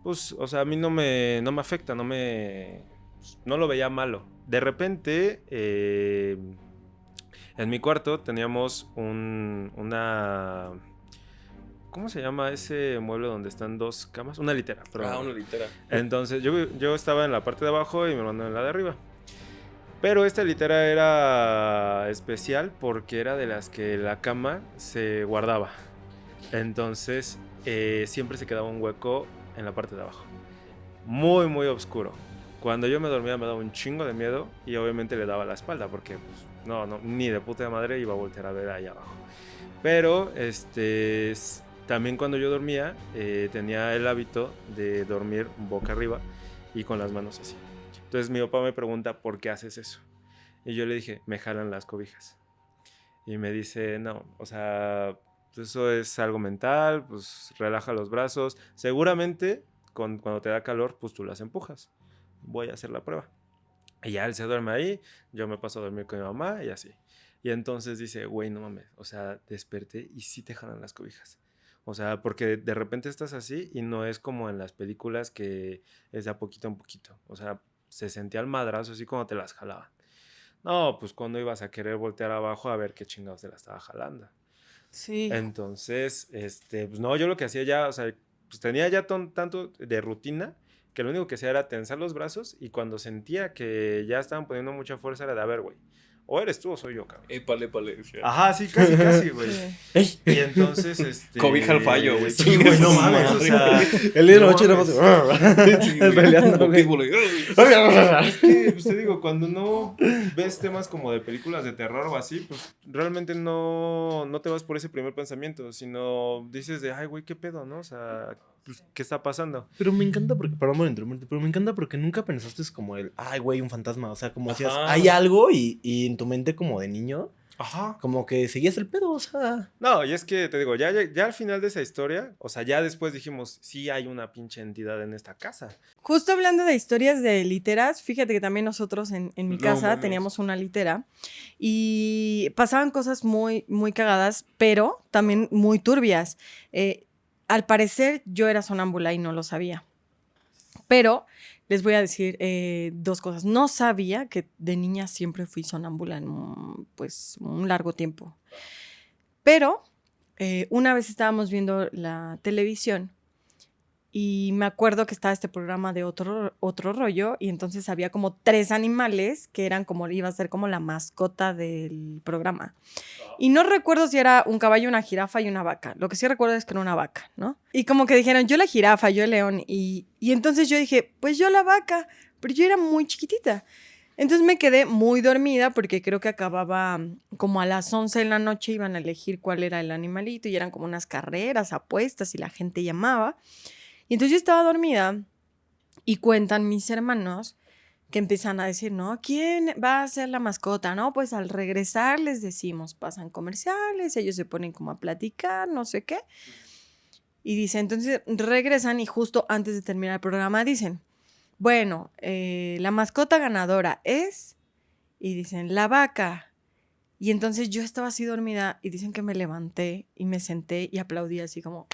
pues, o sea, a mí no me afecta, no lo veía malo. De repente, en mi cuarto teníamos una... ¿Cómo se llama ese mueble donde están dos camas? Una litera, perdón. Una litera. Entonces, yo estaba en la parte de abajo y mi hermano en la de arriba. Pero esta litera era especial porque era de las que la cama se guardaba. Entonces, siempre se quedaba un hueco en la parte de abajo. Muy, muy oscuro. Cuando yo me dormía me daba un chingo de miedo y obviamente le daba la espalda porque pues, no, ni de puta madre iba a voltear a ver ahí abajo. Pero, también cuando yo dormía, tenía el hábito de dormir boca arriba y con las manos así. Entonces mi papá me pregunta, ¿por qué haces eso? Y yo le dije, me jalan las cobijas. Y me dice, no, o sea, pues eso es algo mental, pues relaja los brazos. Seguramente cuando te da calor, pues tú las empujas. Voy a hacer la prueba. Y ya él se duerme ahí, yo me paso a dormir con mi mamá y así. Y entonces dice, güey, no mames, o sea, desperté y sí te jalan las cobijas. O sea, porque de repente estás así y no es como en las películas que es de a poquito en poquito. O sea, se sentía el madrazo así cuando te las jalaban. No, pues cuando ibas a querer voltear abajo a ver qué chingados te la estaba jalando. Sí. Entonces, pues no, yo lo que hacía ya, o sea, pues tenía ya tanto de rutina que lo único que hacía era tensar los brazos y cuando sentía que ya estaban poniendo mucha fuerza era de, a ver, güey, o eres tú o soy yo, cabrón. Épale, decía. Ajá, sí, casi, güey. Sí. Y entonces, Cobija al fallo, güey. Sí, güey, no mames, o sea... El día de la no noche era mames. más... Sí, güey. Peleando, Como güey. Pitbull, Es que, pues te digo, cuando no ves temas como de películas de terror o así, pues realmente no te vas por ese primer pensamiento, sino dices de, ay, güey, ¿qué pedo, no? O sea, pues, ¿qué está pasando? Pero me encanta porque, perdón por interrumpirte, pero me encanta porque nunca pensaste como el, ay, güey, un fantasma. O sea, como decías, Ajá. hay algo y en tu mente como de niño, Ajá. como que seguías el pedo, o sea. No, y es que te digo, ya al final de esa historia, o sea, ya después dijimos, sí hay una pinche entidad en esta casa. Justo hablando de historias de literas, fíjate que también nosotros en mi No casa mames. teníamos una litera y pasaban cosas muy, muy cagadas, pero también muy turbias. Al parecer yo era sonámbula y no lo sabía. Pero les voy a decir dos cosas. No sabía que de niña siempre fui sonámbula en pues un largo tiempo. Pero una vez estábamos viendo la televisión y me acuerdo que estaba este programa de otro rollo y entonces había como 3 animales que eran como, iba a ser como la mascota del programa. Y no recuerdo si era un caballo, una jirafa y una vaca. Lo que sí recuerdo es que era una vaca, ¿no? Y como que dijeron, yo la jirafa, yo el león. Y entonces yo dije, pues yo la vaca, pero yo era muy chiquitita. Entonces me quedé muy dormida porque creo que acababa como a las 11 de la noche, iban a elegir cuál era el animalito y eran como unas carreras, apuestas y la gente llamaba. Y entonces yo estaba dormida y cuentan mis hermanos que empiezan a decir, ¿no? ¿Quién va a ser la mascota? No, pues al regresar les decimos, pasan comerciales, ellos se ponen como a platicar, no sé qué. Y dice, entonces regresan y justo antes de terminar el programa dicen, bueno, la mascota ganadora es, y dicen, la vaca. Y entonces yo estaba así dormida y dicen que me levanté y me senté y aplaudí así como...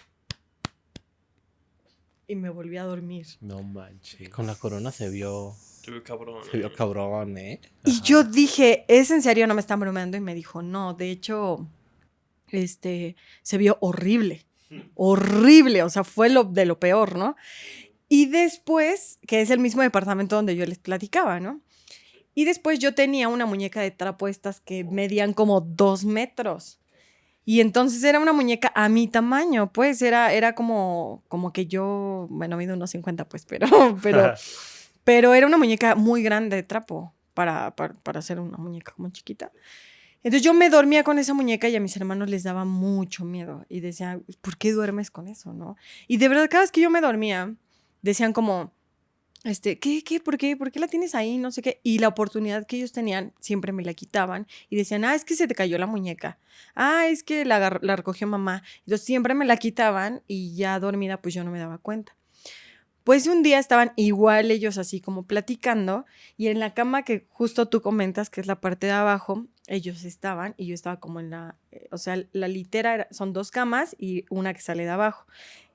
Y me volví a dormir. No manches. Con la corona se vio cabrón. cabrón, ¿eh? Y yo dije, ¿es en serio? No me están bromeando. Y me dijo, no, de hecho, se vio horrible. Horrible. O sea, fue de lo peor, ¿no? Y después, que es el mismo departamento donde yo les platicaba, ¿no? Y después yo tenía una muñeca de trapo estas que medían como 2 metros. Y entonces era una muñeca a mi tamaño, pues era como que yo, bueno, mido unos 50 pues, pero era una muñeca muy grande de trapo para hacer una muñeca como chiquita. Entonces yo me dormía con esa muñeca y a mis hermanos les daba mucho miedo. Y decían, ¿por qué duermes con eso, no? Y de verdad, cada vez que yo me dormía, decían como, ¿qué? ¿Por qué? ¿Por qué la tienes ahí? No sé qué. Y la oportunidad que ellos tenían, siempre me la quitaban. Y decían, es que se te cayó la muñeca. Es que la recogió mamá. Entonces siempre me la quitaban y ya dormida, pues yo no me daba cuenta. Pues un día estaban igual ellos así como platicando y en la cama que justo tú comentas, que es la parte de abajo, ellos estaban y yo estaba como en o sea, la litera son 2 camas y una que sale de abajo.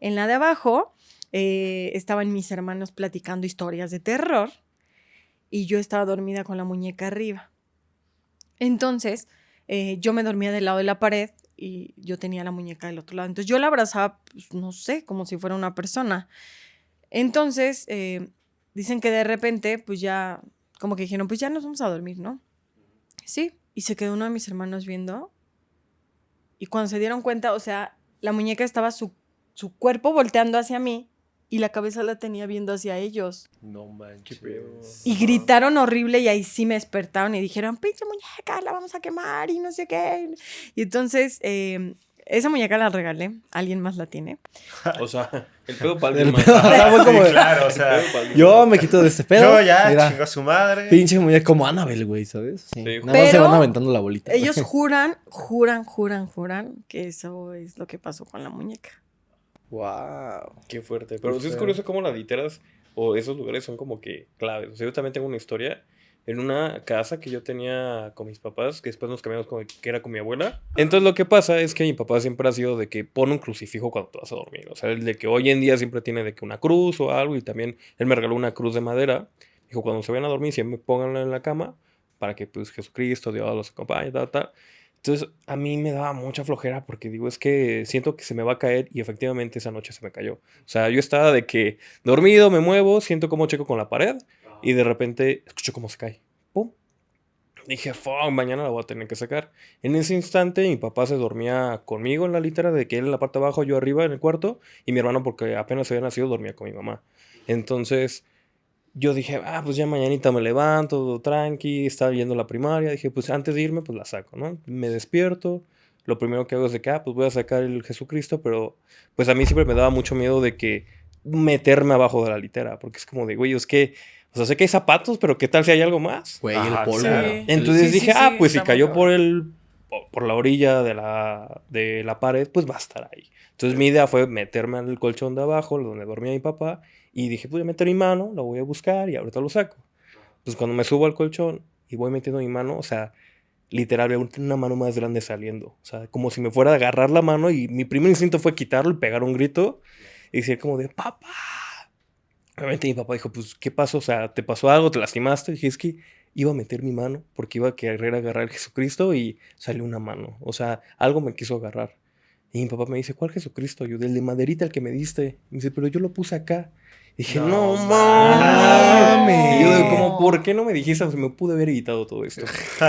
En la de abajo estaban mis hermanos platicando historias de terror y yo estaba dormida con la muñeca arriba. Entonces, yo me dormía del lado de la pared y yo tenía la muñeca del otro lado. Entonces yo la abrazaba, pues, no sé, como si fuera una persona. Entonces, dicen que de repente, pues ya, como que dijeron, pues ya nos vamos a dormir, ¿no? Sí, y se quedó uno de mis hermanos viendo. Y cuando se dieron cuenta, o sea, la muñeca estaba su cuerpo volteando hacia mí y la cabeza la tenía viendo hacia ellos. No manches. Y gritaron horrible y ahí sí me despertaron y dijeron, pinche muñeca, la vamos a quemar y no sé qué. Y entonces, esa muñeca la regalé, alguien más la tiene. O sea, el pedo para El alguien más. pedo- fue como Sí, de- claro, o sea, Yo me quito de este pedo. yo ya Mira, chingo a su madre. pinche muñeca como Annabelle, güey, ¿sabes? Sí. Sí, Nada más se pero van aventando la bolita. Ellos juran que eso es lo que pasó con la muñeca. Wow. Qué fuerte. Pero sí es feo. curioso cómo las literas o esos lugares son como que claves. O sea, yo también tengo una historia en una casa que yo tenía con mis papás, que después nos cambiamos que era con mi abuela. Entonces lo que pasa es que mi papá siempre ha sido de que pone un crucifijo cuando te vas a dormir. O sea, el de que hoy en día siempre tiene de que una cruz o algo y también él me regaló una cruz de madera. Dijo, cuando se vayan a dormir siempre pónganla en la cama para que pues Jesucristo, Dios los acompañe, tal, tal. Entonces, a mí me daba mucha flojera porque digo, es que siento que se me va a caer y efectivamente esa noche se me cayó. O sea, yo estaba de que dormido, me muevo, siento como checo con la pared y de repente escucho cómo se cae. ¡Pum! Dije, fuck, mañana la voy a tener que sacar. En ese instante, mi papá se dormía conmigo en la litera, de que él en la parte de abajo, yo arriba en el cuarto, y mi hermano, porque apenas había nacido, dormía con mi mamá. Entonces, yo dije, pues ya mañanita me levanto, todo tranqui, estaba yendo a la primaria. Dije, pues antes de irme, pues la saco, ¿no? Me despierto. Lo primero que hago es de que, pues voy a sacar el Jesucristo, pero pues a mí siempre me daba mucho miedo de que meterme abajo de la litera, porque es como de, güey, es que, o sea, sé que hay zapatos, pero ¿qué tal si hay algo más? Güey, el Ajá, polvo. claro. Sí. Entonces Sí, dije, sí, pues si está muy cayó cabrón. por la orilla de la pared, pues va a estar ahí. Entonces mi idea fue meterme al colchón de abajo, donde dormía mi papá, y dije, voy a meter mi mano, la voy a buscar y ahorita lo saco. Pues cuando me subo al colchón y voy metiendo mi mano, o sea, literal veo una mano más grande saliendo. O sea, como si me fuera a agarrar la mano y mi primer instinto fue quitarlo y pegar un grito y decir como de, papá. Obviamente mi papá dijo, pues, ¿qué pasó? O sea, ¿te pasó algo? ¿Te lastimaste? Y dije, es que iba a meter mi mano porque iba a querer agarrar a Jesucristo y salió una mano. O sea, algo me quiso agarrar. Y mi papá me dice, ¿cuál Jesucristo? Yo, del de maderita, el que me diste. Y me dice, pero yo lo puse acá. Y dije, no mames. Y yo, como, ¿por qué no me dijiste? Me pude haber evitado todo esto.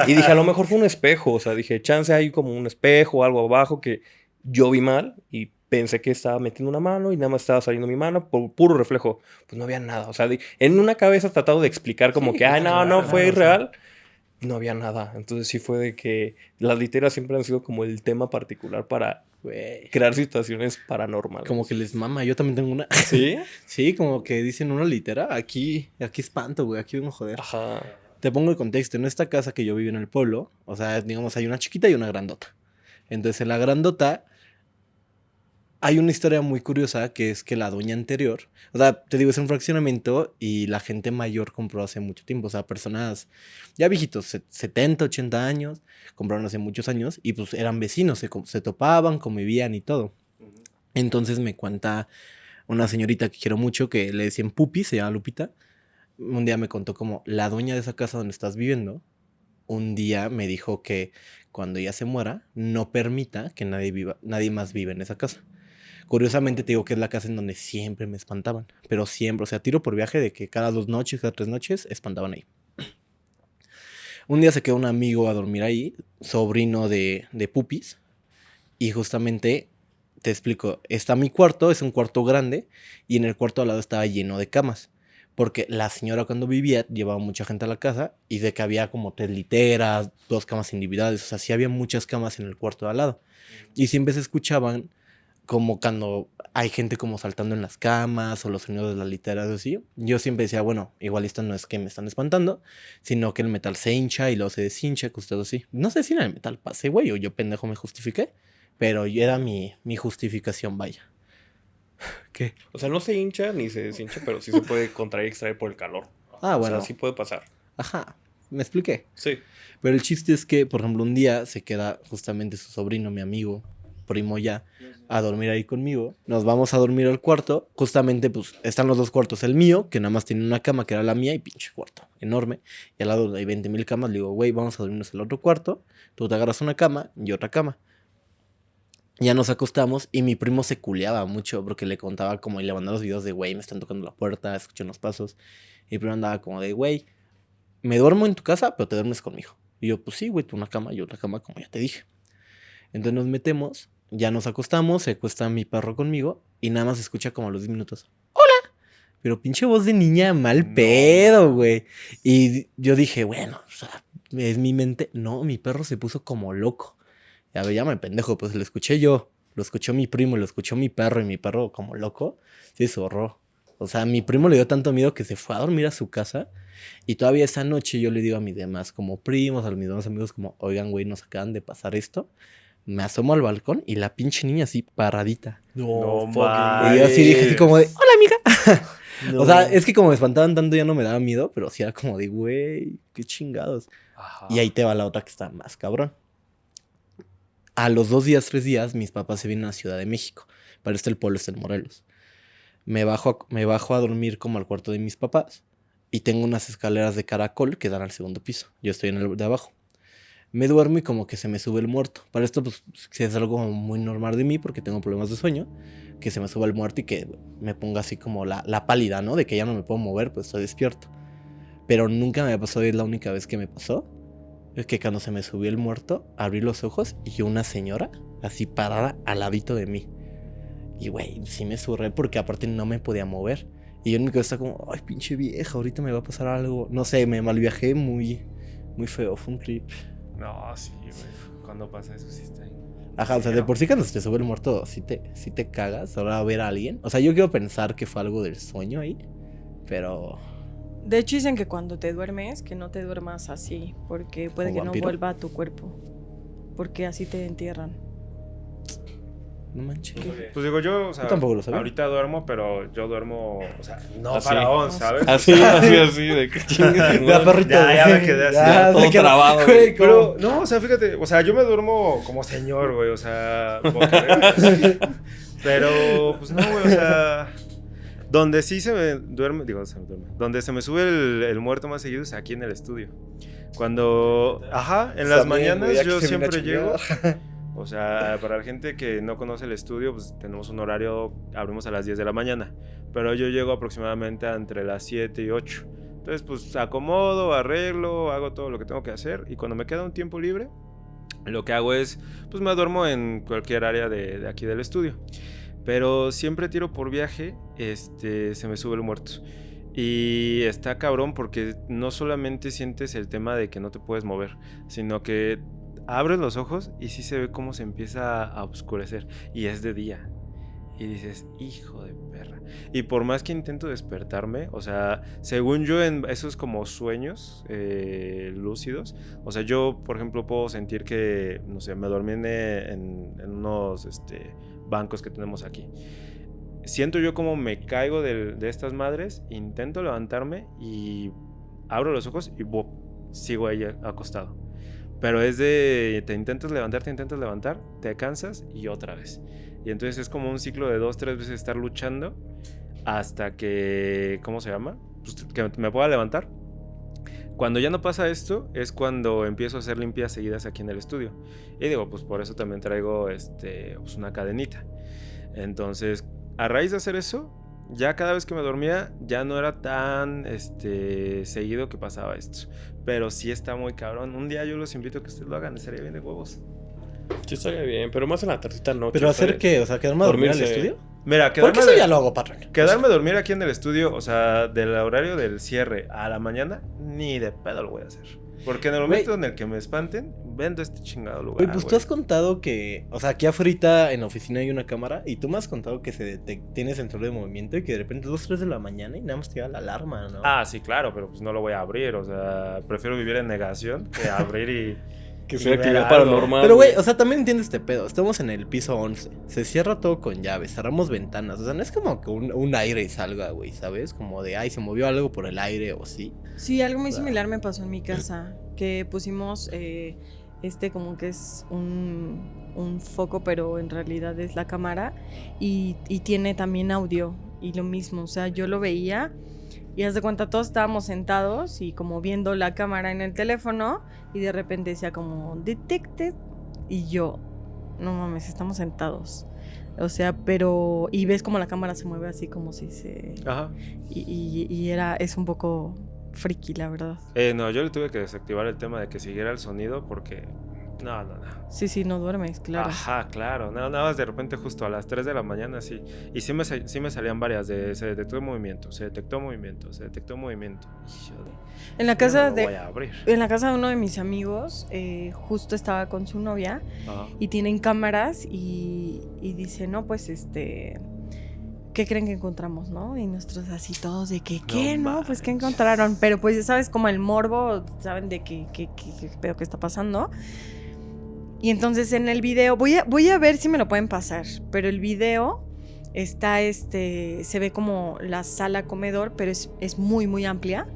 Y dije, a lo mejor fue un espejo. O sea, dije, chance hay como un espejo o algo abajo que yo vi mal y pensé que estaba metiendo una mano y nada más estaba saliendo mi mano por puro reflejo. Pues no había nada. O sea, en una cabeza tratado de explicar como Sí, que, no, claro, no, fue claro, irreal. No había nada. Entonces sí fue de que las literas siempre han sido como el tema particular para Güey. crear situaciones paranormales. Como que les mama. Yo también tengo una. ¿Sí? Sí, como que dicen una litera. Aquí espanto, güey. Aquí vengo a joder. Ajá. Te pongo el contexto. En esta casa que yo vivo en el pueblo, o sea, digamos, hay una chiquita y una grandota. Entonces, en la grandota hay una historia muy curiosa que es que la dueña anterior, o sea, te digo, es un fraccionamiento y la gente mayor compró hace mucho tiempo, o sea, personas ya viejitos, 70, 80 años, compraron hace muchos años y pues eran vecinos, se topaban, convivían y todo. Entonces me cuenta una señorita que quiero mucho que le decían Pupi, se llama Lupita. Un día me contó como la dueña de esa casa donde estás viviendo, un día me dijo que cuando ella se muera, no permita que nadie más viva en esa casa. Curiosamente te digo que es la casa en donde siempre me espantaban, pero siempre, o sea, tiro por viaje de que cada 2 noches, cada 3 noches, espantaban ahí. Un día se quedó un amigo a dormir ahí, sobrino de Pupis, y justamente, te explico, está mi cuarto, es un cuarto grande, y en el cuarto al lado estaba lleno de camas. Porque la señora cuando vivía llevaba mucha gente a la casa y de que había como 3 literas, 2 camas individuales, o sea, sí había muchas camas en el cuarto de al lado. Y siempre se escuchaban como cuando hay gente como saltando en las camas o los sonidos de las literas así. Yo siempre decía, bueno, igual esto no es que me están espantando, sino que el metal se hincha y luego se deshincha, cosas así. No sé si en el metal pasé, güey, o yo pendejo me justifiqué, pero era mi justificación, vaya. ¿Qué? O sea, no se hincha ni se deshincha, pero sí se puede contraer y extraer por el calor. Ah, O bueno. sea, sí puede pasar. Ajá, me expliqué. Sí. Pero el chiste es que, por ejemplo, un día se queda justamente su sobrino, mi amigo, primo ya, a dormir ahí conmigo. Nos vamos a dormir al cuarto. Justamente, pues, están los 2 cuartos. El mío, que nada más tiene una cama, que era la mía, y pinche cuarto, enorme. Y al lado hay 20,000 camas. Le digo, güey, vamos a dormirnos en el otro cuarto. Tú te agarras una cama y otra cama. Ya nos acostamos y mi primo se culeaba mucho porque le contaba como y le mandaba los videos de, güey, me están tocando la puerta, escuchan los pasos. Y mi primo andaba como de, güey, me duermo en tu casa, pero te duermes conmigo. Y yo, pues sí, güey, tú una cama, yo otra cama, como ya te dije. Entonces nos metemos, ya nos acostamos, se acuesta mi perro conmigo y nada más se escucha como a los 10 minutos. ¡Hola! Pero pinche voz de niña mal pedo, güey. Y yo dije, bueno, o sea, es mi mente. No, mi perro se puso como loco. Ya me llama pendejo, pues lo escuché yo, lo escuchó mi primo, lo escuchó mi perro y mi perro como loco, sí zorró. O sea, mi primo le dio tanto miedo que se fue a dormir a su casa y todavía esa noche yo le digo a mis demás como primos, a mis demás amigos como, oigan, güey, nos acaban de pasar esto. Me asomo al balcón y la pinche niña así paradita. No fucking mames. Y yo así dije así como de, hola amiga. No. O sea, es que como me espantaban tanto ya no me daba miedo, pero sí era como de, güey, qué chingados. Ajá. Y ahí te va la otra que está más cabrón. A los 2 días, 3 días, mis papás se vienen a Ciudad de México. Para el pueblo está en Morelos. Me bajo a dormir como al cuarto de mis papás. Y tengo unas escaleras de caracol que dan al segundo piso. Yo estoy en el de abajo. Me duermo y como que se me sube el muerto. Para esto, pues, es algo muy normal de mí porque tengo problemas de sueño. Que se me suba el muerto y que me ponga así como la pálida, ¿no? De que ya no me puedo mover, pues estoy despierto. Pero nunca me pasó, y es la única vez que me pasó. Es que cuando se me subió el muerto, abrí los ojos y una señora así parada al ladito de mí. Y güey, sí me surré porque aparte no me podía mover. Y yo en mi cabeza como, ay, pinche vieja, ahorita me va a pasar algo. No sé, me malviajé muy, muy feo, fue un trip. No, sí, güey. Cuando pasa eso sí está ahí. Ajá, o sea, de por sí cuando se te sube el muerto, sí te cagas. Ahora a ver a alguien. O sea, yo quiero pensar que fue algo del sueño ahí. Pero... De hecho, dicen que cuando te duermes, que no te duermas así, porque puede ¿Como que vampiro? no vuelva a tu cuerpo. Porque así te entierran. No manches. Pues digo yo, o sea, Yo tampoco lo sabía. ahorita duermo, pero yo duermo, o sea, no Así. faraón, ¿sabes? Así, de que chingues. Ya, perrito. Ya güey. me quedé así, Ya, todo me quedé- trabado, güey, güey. Pero, no, o sea, fíjate, o sea, yo me duermo como señor, güey, o sea, boca arriba, pero, pues no, güey, o sea, donde sí se me duerme, donde se me sube el muerto más seguido es aquí en el estudio. Cuando, ajá, en las También, mañanas güey, ya que yo se viene a siempre llego. chingar. O sea, para la gente que no conoce el estudio, pues tenemos un horario, abrimos a las 10 de la mañana, pero yo llego aproximadamente entre las 7 y 8. Entonces, pues acomodo, arreglo, hago todo lo que tengo que hacer y cuando me queda un tiempo libre, lo que hago es, pues me duermo en cualquier área de aquí del estudio. Pero siempre tiro por viaje, se me sube el muerto. Y está cabrón porque no solamente sientes el tema de que no te puedes mover, sino que abres los ojos y sí se ve cómo se empieza a oscurecer. Y es de día. Y dices, hijo de perra. Y por más que intento despertarme, o sea, según yo en esos como sueños lúcidos, o sea, yo, por ejemplo, puedo sentir que, no sé, me dormí en unos bancos que tenemos aquí. Siento yo como me caigo de estas madres, intento levantarme y abro los ojos y sigo ahí acostado. Pero es de, te intentas levantar, te cansas y otra vez. Y entonces es como un ciclo de 2-3 veces estar luchando hasta que, ¿cómo se llama? Pues que me pueda levantar. Cuando ya no pasa esto, es cuando empiezo a hacer limpias seguidas aquí en el estudio. Y digo, pues por eso también traigo pues una cadenita. Entonces, a raíz de hacer eso, Ya cada vez que me dormía, ya no era tan seguido que pasaba esto. Pero sí está muy cabrón. Un día yo los invito a que ustedes lo hagan, estaría bien de huevos. Sí, estaría bien, pero más en la tardita noche. ¿Pero hacer ¿sabes? qué? O sea, ¿quedarme a dormir al Dormirse. estudio? Mira, Porque eso ya lo hago, patrón. quedarme a dormir aquí en el estudio, o sea, del horario del cierre a la mañana, ni de pedo lo voy a hacer. Porque en el momento en el que me espanten, vendo este chingado lugar. Güey, pues tú has contado que, o sea, aquí afuera en la oficina hay una cámara y tú me has contado que tiene sensor de movimiento y que de repente 2, 3 de la mañana y nada más te da la alarma, ¿no? Ah, sí, claro, pero pues no lo voy a abrir, o sea, prefiero vivir en negación que abrir y... Que y sea ver actividad algo. paranormal. Pero, güey, o sea, también entiendo este pedo. Estamos en el piso 11. Se cierra todo con llaves. Cerramos ventanas. O sea, no es como que un aire salga, güey, ¿sabes? Como de, ay, se movió algo por el aire o sí. Sí, algo muy O sea, similar me pasó en mi casa, que pusimos como que es un foco, pero en realidad es la cámara y tiene también audio y lo mismo, o sea, yo lo veía y haz de cuenta todos estábamos sentados y como viendo la cámara en el teléfono y de repente decía como detected y yo, no mames, estamos sentados. O sea, pero... Y ves como la cámara se mueve así como si se... Ajá. Es un poco friki, la verdad. No, yo le tuve que desactivar el tema de que siguiera el sonido porque... No. Sí, no duermes, claro. Ajá, claro. Nada más de repente justo a las 3 de la mañana, sí. Y sí me salían varias de se detectó movimiento, se detectó movimiento, se detectó movimiento. Y yo En la no casa lo voy a abrir. en la casa de uno de mis amigos, justo estaba con su novia Ajá. y tienen cámaras y dice, no, pues ¿qué creen que encontramos, no? Y nosotros así todos de que, ¿qué? No, pues ¿qué manches. encontraron? Pero pues ya sabes, como el morbo, saben de qué pedo que está pasando. Y entonces en el video, voy a ver si me lo pueden pasar, pero el video está, se ve como la sala comedor, pero es muy, muy amplia.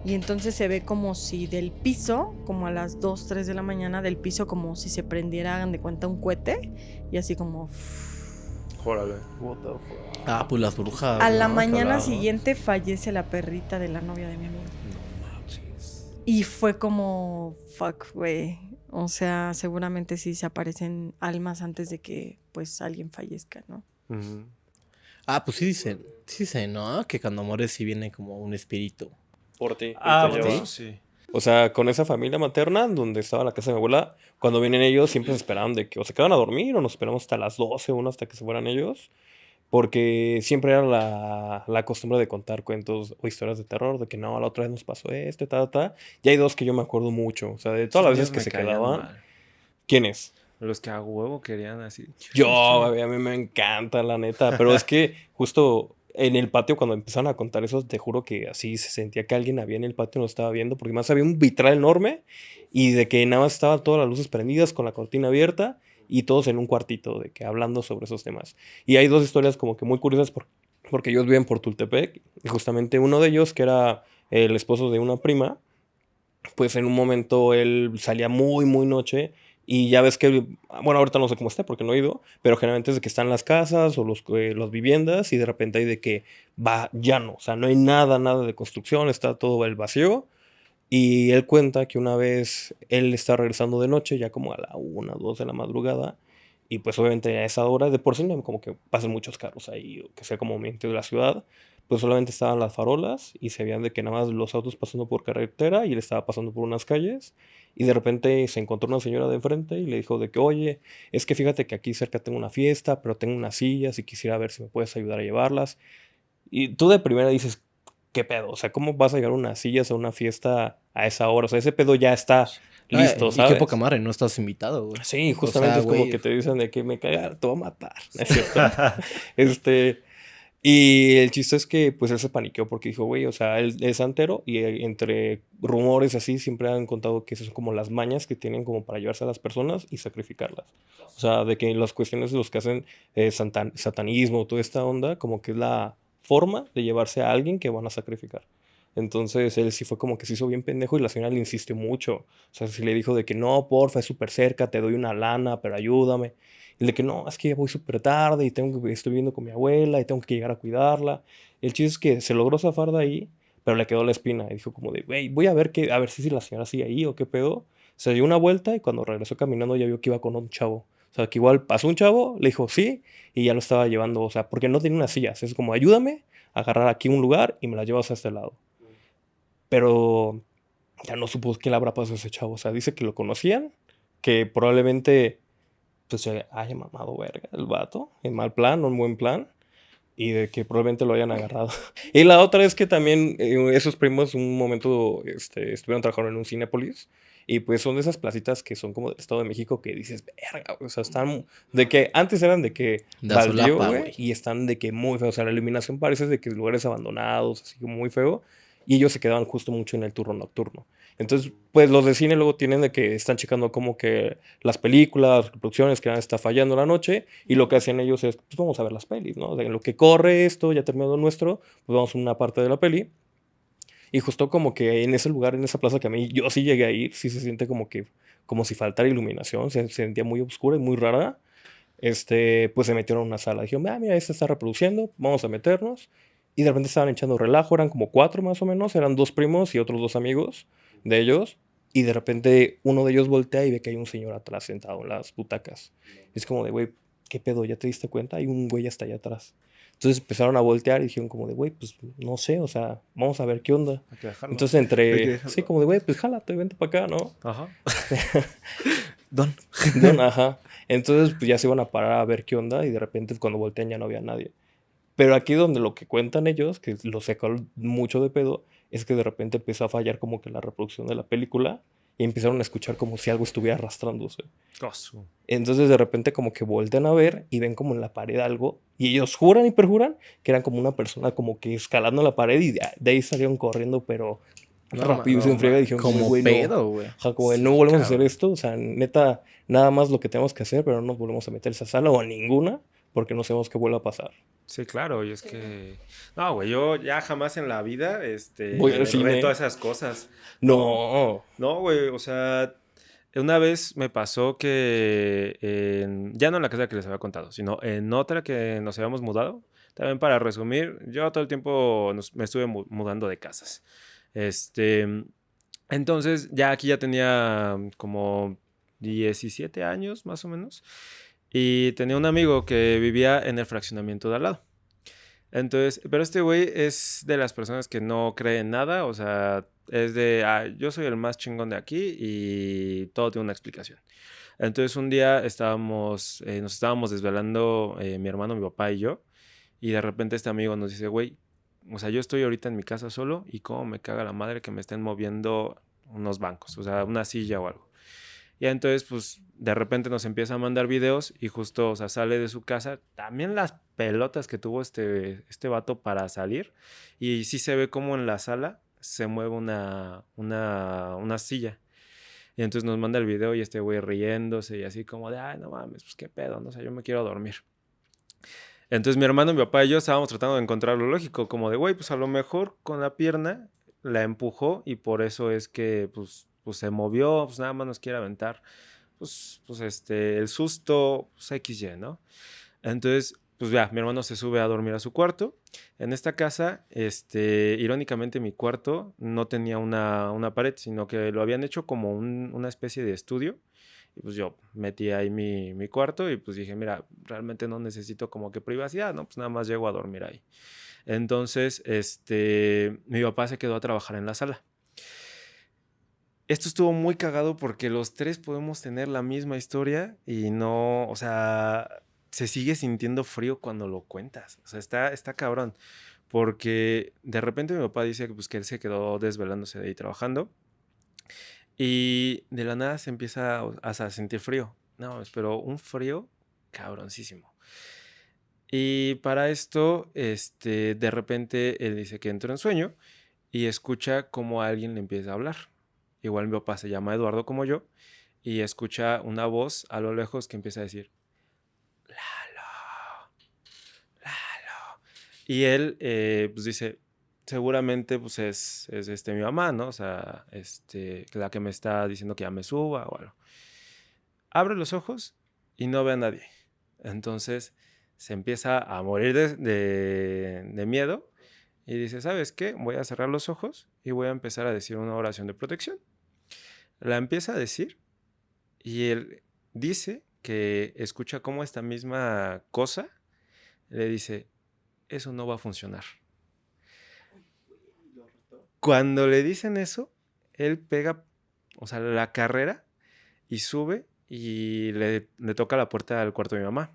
Y entonces se ve como si del piso, como a las 2, 3 de la mañana, del piso como si se prendiera, hagan de cuenta, un cohete. Y así como... Órale. Ah, pues las brujas. A la ¿no? mañana Cagado. siguiente fallece la perrita de la novia de mi amigo. No manches. Y fue como, fuck, güey. O sea, seguramente sí se aparecen almas antes de que, pues, alguien fallezca, ¿no? Ujú. Ah, pues sí dicen, ¿no? Que cuando mueres sí viene como un espíritu. Por ti. Ah, y te bueno, lleva. eso sí. O sea, con esa familia materna, donde estaba la casa de mi abuela, cuando vienen ellos, siempre se esperaban de que o se quedaban a dormir o nos esperamos hasta las 12, 1 hasta que se fueran ellos. Porque siempre era la costumbre de contar cuentos o historias de terror, de que no, la otra vez nos pasó esto, ta. Y hay dos que yo me acuerdo mucho. O sea, de todas las Esos veces que me se caían quedaban. mal. ¿Quién es? Los que a huevo querían así. Yo, a mí me encanta, la neta. Pero es que justo en el patio, cuando empezaron a contar eso, te juro que así se sentía que alguien había en el patio y nos estaba viendo, porque más había un vitral enorme y de que nada más estaban todas las luces prendidas con la cortina abierta y todos en un cuartito, de que hablando sobre esos temas. Y hay dos historias como que muy curiosas porque ellos viven por Tultepec y justamente uno de ellos, que era el esposo de una prima, pues en un momento él salía muy, muy noche y ya ves que, bueno, ahorita no sé cómo está porque no he ido, pero generalmente es de que están las casas o las viviendas y de repente hay de que va llano, o sea, no hay nada de construcción, está todo el vacío. Y él cuenta que una vez él está regresando de noche, ya como a la 1, 2 de la madrugada, y pues obviamente a esa hora, de por sí no como que pasan muchos carros ahí, o que sea como movimiento de la ciudad, pues solamente estaban las farolas y se veían de que nada más los autos pasando por carretera y él estaba pasando por unas calles y de repente se encontró una señora de enfrente y le dijo de que, oye, es que fíjate que aquí cerca tengo una fiesta, pero tengo unas sillas y quisiera ver si me puedes ayudar a llevarlas. Y tú de primera dices, ¿qué pedo? O sea, ¿cómo vas a llevar unas sillas a una fiesta a esa hora? O sea, ese pedo ya está listo, Y ¿sabes? qué poca madre, no estás invitado, güey. Sí, O justamente sea, es como güey, que te dicen de que me caga, te voy a matar, ¿no es cierto? Y el chiste es que pues él se paniqueó porque dijo, güey, o sea, él es santero y entre rumores así siempre han contado que esas son como las mañas que tienen como para llevarse a las personas y sacrificarlas. O sea, de que las cuestiones de los que hacen satanismo, toda esta onda, como que es la forma de llevarse a alguien que van a sacrificar. Entonces él sí fue como que se hizo bien pendejo y la señora le insistió mucho. O sea, sí le dijo de que no, porfa, es súper cerca, te doy una lana, pero ayúdame. Y de que no, es que ya voy súper tarde y estoy viviendo con mi abuela y tengo que llegar a cuidarla. El chiste es que se logró zafar de ahí, pero le quedó la espina. Y dijo como de, güey, voy a ver a ver si la señora sigue ahí o qué pedo. Se dio una vuelta y cuando regresó caminando ya vio que iba con un chavo. O sea, que igual pasó un chavo, le dijo sí, y ya lo estaba llevando, o sea, porque no tenía unas sillas. Es como, ayúdame a agarrar aquí un lugar y me la llevas a este lado. Pero ya no supo qué le habrá pasado a ese chavo. O sea, dice que lo conocían, que probablemente pues se haya mamado verga el vato, en mal plan, no en buen plan, y de que probablemente lo hayan agarrado. Y la otra es que también esos primos un momento estuvieron trabajando en un Cinépolis. Y pues son de esas placitas que son como del Estado de México que dices, verga, güey", o sea, están de que antes eran de que De baldío, azulapa, güey, güey. y están de que muy feo. O sea, la iluminación parece de que lugares abandonados, así como muy feo. Y ellos se quedaban justo mucho en el turno nocturno. Entonces, pues los de cine luego tienen de que están checando como que las películas, las producciones que está fallando la noche. Y lo que hacen ellos es, pues vamos a ver las pelis, ¿no? De en lo que corre esto, ya terminado nuestro, pues vamos a una parte de la peli. Y justo como que en ese lugar, en esa plaza que a mí yo sí llegué a ir, sí se siente como que, como si faltara iluminación, se sentía muy oscura y muy rara. Pues se metieron a una sala. Dijeron, ah, mira, esta está reproduciendo, vamos a meternos. Y de repente estaban echando relajo, eran como 4 más o menos, eran 2 primos y otros 2 amigos de ellos. Y de repente uno de ellos voltea y ve que hay un señor atrás sentado en las butacas. Es como de, güey, ¿qué pedo? ¿Ya te diste cuenta? Hay un güey hasta allá atrás. Entonces empezaron a voltear y dijeron como de, güey, pues no sé, o sea, vamos a ver qué onda. Hay que dejarlo. Entonces Hay que entre, dejarlo. sí, como de, güey, pues jálate, vente para acá, ¿no? Ajá. Don. Ajá. Entonces pues ya se iban a parar a ver qué onda y de repente cuando voltean ya no había nadie. Pero aquí donde lo que cuentan ellos, que lo sacó mucho de pedo, es que de repente empezó a fallar como que la reproducción de la película y empezaron a escuchar como si algo estuviera arrastrándose. Coso. Entonces de repente como que voltean a ver y ven como en la pared algo y ellos juran y perjuran que eran como una persona como que escalando la pared y de ahí salieron corriendo, pero rápido y se enfriega y dijeron como, Como güey, no. pedo, güey. Ajá, como de, Sí, no volvemos a hacer cabrón. esto, o sea, neta, nada más lo que tenemos que hacer, pero no nos volvemos a meter a esa sala o a ninguna porque no sabemos qué vuelva a pasar. Sí, claro, y es que... No, güey, yo ya jamás en la vida, Voy al le reto a cine. esas cosas. No, No. no, güey, o sea, una vez me pasó que ya no en la casa que les había contado, sino en otra que nos habíamos mudado. También para resumir, yo todo el tiempo me estuve mudando de casas. Este, entonces, ya aquí ya tenía como 17 años, más o menos. Y tenía un amigo que vivía en el fraccionamiento de al lado. Entonces, pero este güey es de las personas que no cree en nada, o sea, es de, yo soy el más chingón de aquí y todo tiene una explicación. Entonces un día nos estábamos desvelando mi hermano, mi papá y yo, y de repente este amigo nos dice, güey, o sea, yo estoy ahorita en mi casa solo y cómo me caga la madre que me estén moviendo unos bancos, o sea, una silla o algo. Y entonces, pues, de repente nos empieza a mandar videos y justo, o sea, sale de su casa. También las pelotas que tuvo este vato para salir. Y sí se ve como en la sala se mueve una silla. Y entonces nos manda el video y este güey riéndose y así como de, ay, no mames, pues qué pedo, no sé, yo me quiero dormir. Entonces mi hermano, mi papá y yo estábamos tratando de encontrar lo lógico, como de, güey, pues a lo mejor con la pierna la empujó y por eso es que, pues se movió, pues nada más nos quiere aventar, el susto, pues XY, ¿no? Entonces, pues ya, mi hermano se sube a dormir a su cuarto. En esta casa, irónicamente mi cuarto no tenía una pared, sino que lo habían hecho como una especie de estudio. Y pues yo metí ahí mi cuarto y pues dije, mira, realmente no necesito como que privacidad, ¿no? Pues nada más llego a dormir ahí. Entonces, mi papá se quedó a trabajar en la sala. Esto estuvo muy cagado porque los tres podemos tener la misma historia y no, o sea, se sigue sintiendo frío cuando lo cuentas. O sea, está cabrón. Porque de repente mi papá dice que, pues, que él se quedó desvelándose de ahí trabajando y de la nada se empieza a sentir frío. No, pero un frío cabroncísimo. Y para esto, de repente él dice que entró en sueño y escucha como alguien le empieza a hablar. Igual mi papá se llama Eduardo como yo y escucha una voz a lo lejos que empieza a decir, Lalo, Lalo. Y él, pues dice, seguramente pues es mi mamá, ¿no? O sea, la que me está diciendo que ya me suba o algo. Abre los ojos y no ve a nadie. Entonces se empieza a morir de miedo y dice, ¿sabes qué? Voy a cerrar los ojos y voy a empezar a decir una oración de protección. La empieza a decir y él dice que escucha cómo esta misma cosa le dice, eso no va a funcionar. Cuando le dicen eso, él pega, o sea, la carrera y sube y le toca la puerta del cuarto de mi mamá.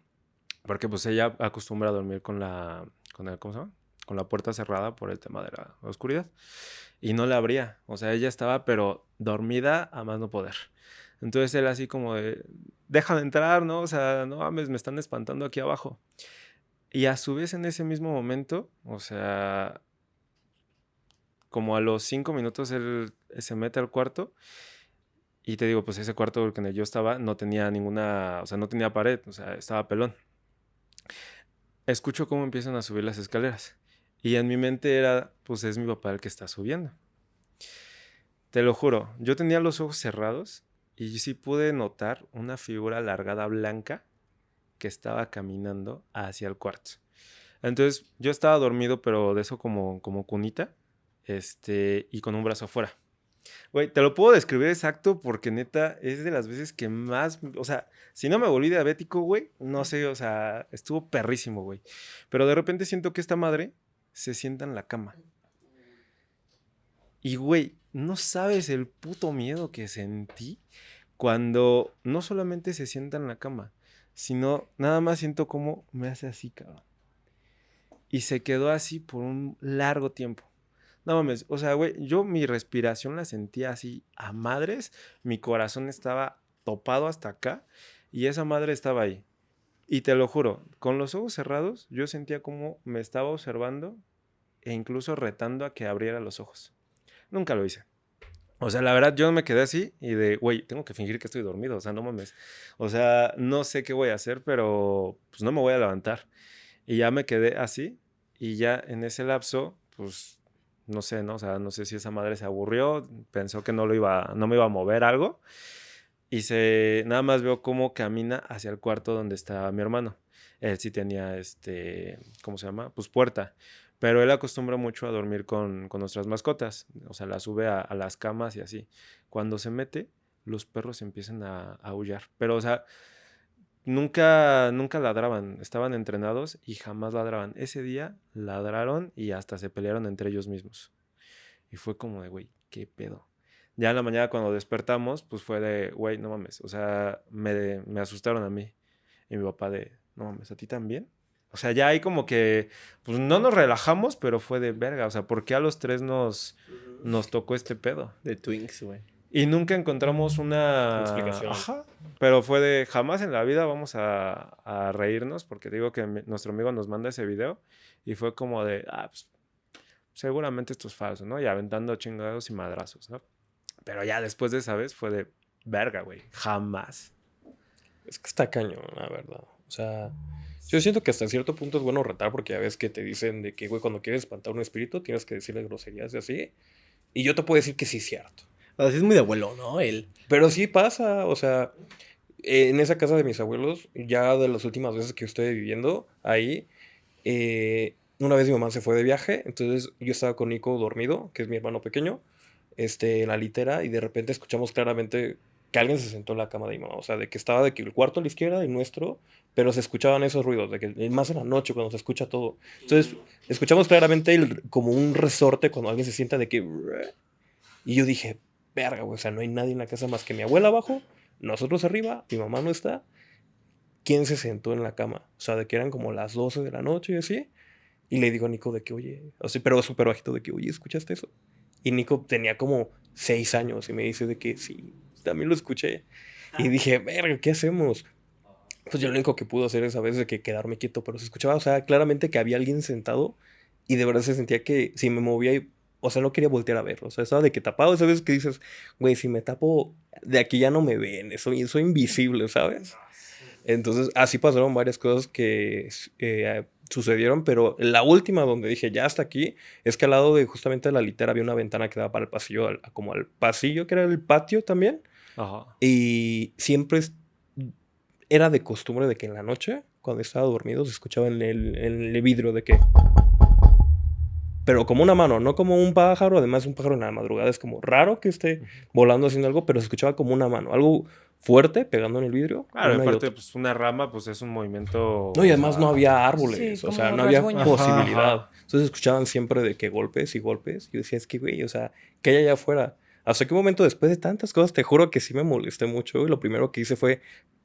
Porque pues ella acostumbra a dormir con ¿cómo se llama? Con la puerta cerrada por el tema de la oscuridad. Y no la abría. O sea, ella estaba pero dormida a más no poder. Entonces él así como de, deja de entrar, ¿no? O sea, no mames, me están espantando aquí abajo. Y a su vez en ese mismo momento, o sea, como a los 5 minutos él se mete al cuarto. Y te digo, pues ese cuarto en el que yo estaba no tenía ninguna, o sea, no tenía pared, o sea, estaba pelón. Escucho cómo empiezan a subir las escaleras. Y en mi mente era, pues es mi papá el que está subiendo. Te lo juro, yo tenía los ojos cerrados y sí pude notar una figura alargada blanca que estaba caminando hacia el cuarto. Entonces yo estaba dormido, pero de eso como cunita, y con un brazo afuera. Güey, te lo puedo describir exacto porque neta es de las veces que más, o sea, si no me volví diabético, güey, no sé, o sea, estuvo perrísimo, güey. Pero de repente siento que esta madre se sienta en la cama. Y, güey, no sabes el puto miedo que sentí cuando no solamente se sienta en la cama, sino nada más siento cómo me hace así, cabrón. Y se quedó así por un largo tiempo. No mames, o sea, güey, yo mi respiración la sentía así a madres, mi corazón estaba topado hasta acá y esa madre estaba ahí. Y te lo juro, con los ojos cerrados yo sentía como me estaba observando e incluso retando a que abriera los ojos. Nunca lo hice. O sea, la verdad yo me quedé así y de, güey, tengo que fingir que estoy dormido, o sea, no mames. O sea, no sé qué voy a hacer, pero pues no me voy a levantar. Y ya me quedé así y ya en ese lapso, pues no sé, ¿no? O sea, no sé si esa madre se aburrió, pensó que no me iba a mover algo y nada más veo cómo camina hacia el cuarto donde estaba mi hermano. Él sí tenía, ¿cómo se llama? Pues puerta. Pero él acostumbra mucho a dormir con nuestras mascotas. O sea, las sube a las camas y así. Cuando se mete, los perros empiezan a aullar. Pero, o sea, nunca ladraban. Estaban entrenados y jamás ladraban. Ese día ladraron y hasta se pelearon entre ellos mismos. Y fue como de, güey, ¿qué pedo? Ya en la mañana cuando despertamos, pues fue de, güey, no mames. O sea, me asustaron a mí. Y mi papá de, no mames, ¿a ti también? O sea, ya ahí como que, pues no nos relajamos, pero fue de verga. O sea, ¿por qué a los tres nos tocó este pedo? De Twinks, güey. Y nunca encontramos una explicación. Ajá. Pero fue de, jamás en la vida vamos a reírnos, porque digo que nuestro amigo nos manda ese video. Y fue como de, pues seguramente esto es falso, ¿no? Y aventando chingados y madrazos, ¿no? Pero ya después de esa vez fue de, verga, güey, jamás. Es que está cañón, la verdad. O sea, yo siento que hasta cierto punto es bueno retar porque ya ves que te dicen de que, güey, cuando quieres espantar un espíritu tienes que decirle groserías y así. Y yo te puedo decir que sí es cierto. Así es muy de abuelo, ¿no? Él. Pero sí pasa, o sea, en esa casa de mis abuelos, ya de las últimas veces que estoy viviendo ahí, una vez mi mamá se fue de viaje, entonces yo estaba con Nico dormido, que es mi hermano pequeño, en la litera, y de repente escuchamos claramente que alguien se sentó en la cama de mi mamá, o sea, de que estaba de que el cuarto a la izquierda y nuestro, pero se escuchaban esos ruidos, de que más en la noche cuando se escucha todo. Entonces, escuchamos claramente como un resorte cuando alguien se sienta de que... Y yo dije, verga, güey, o sea, no hay nadie en la casa más que mi abuela abajo, nosotros arriba, mi mamá no está. ¿Quién se sentó en la cama? O sea, de que eran como las 12 de la noche y así. Y le digo a Nico de que, oye, así, pero súper bajito, de que, oye, ¿escuchaste eso? Y Nico tenía como 6 años y me dice de que sí, también lo escuché. Y dije, verga, ¿qué hacemos? Pues yo lo único que pude hacer esa vez de que quedarme quieto, pero se escuchaba, o sea, claramente que había alguien sentado y de verdad se sentía que si me movía, o sea, no quería voltear a verlo, o sea, estaba de que tapado, ¿sabes? Que dices, güey, si me tapo, de aquí ya no me ven, soy invisible, ¿sabes? Entonces, así pasaron varias cosas que sucedieron, pero la última donde dije, ya hasta aquí, es que al lado de justamente la litera había una ventana que daba para el pasillo, como al pasillo, que era el patio también. Ajá. Y siempre era de costumbre de que en la noche, cuando estaba dormido, se escuchaba en el vidrio de que... Pero como una mano, no como un pájaro. Además, un pájaro en la madrugada es como raro que esté volando haciendo algo, pero se escuchaba como una mano. Algo fuerte pegando en el vidrio. Claro, una y aparte, otra. pues una rama, pues es un movimiento. No, y además o no sea, había árboles, Sí, o sea, como no había rasguños. posibilidad. Ajá. Entonces escuchaban siempre de que golpes y golpes. Y yo decía, es que, güey, o sea, ¿qué hay allá afuera? Hasta que un momento después de tantas cosas, te juro que sí me molesté mucho. Y lo primero que hice fue,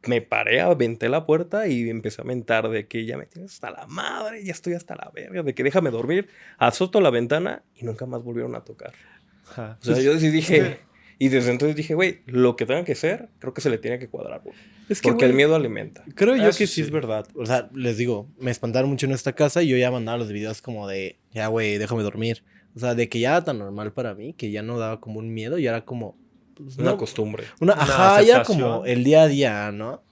me paré, aventé la puerta y empecé a mentar de que ya me tienes hasta la madre, ya estoy hasta la verga, de que déjame dormir. Azoto la ventana y nunca más volvieron a tocar. ajá. O sea, yo sí dije, y desde entonces dije, güey, lo que tengan que hacer, creo que se le tiene que cuadrar, güey. Es que, Porque el güey, miedo alimenta. creo yo Eso que sí es sí. verdad. O sea, les digo, me espantaron mucho en esta casa y yo ya mandaba los videos como de, ya, güey, déjame dormir. O sea, de que ya era tan normal para mí que ya no daba como un miedo y era como, pues, Una no, costumbre. Una ajá, ya aceptación. como el día a día, ¿no?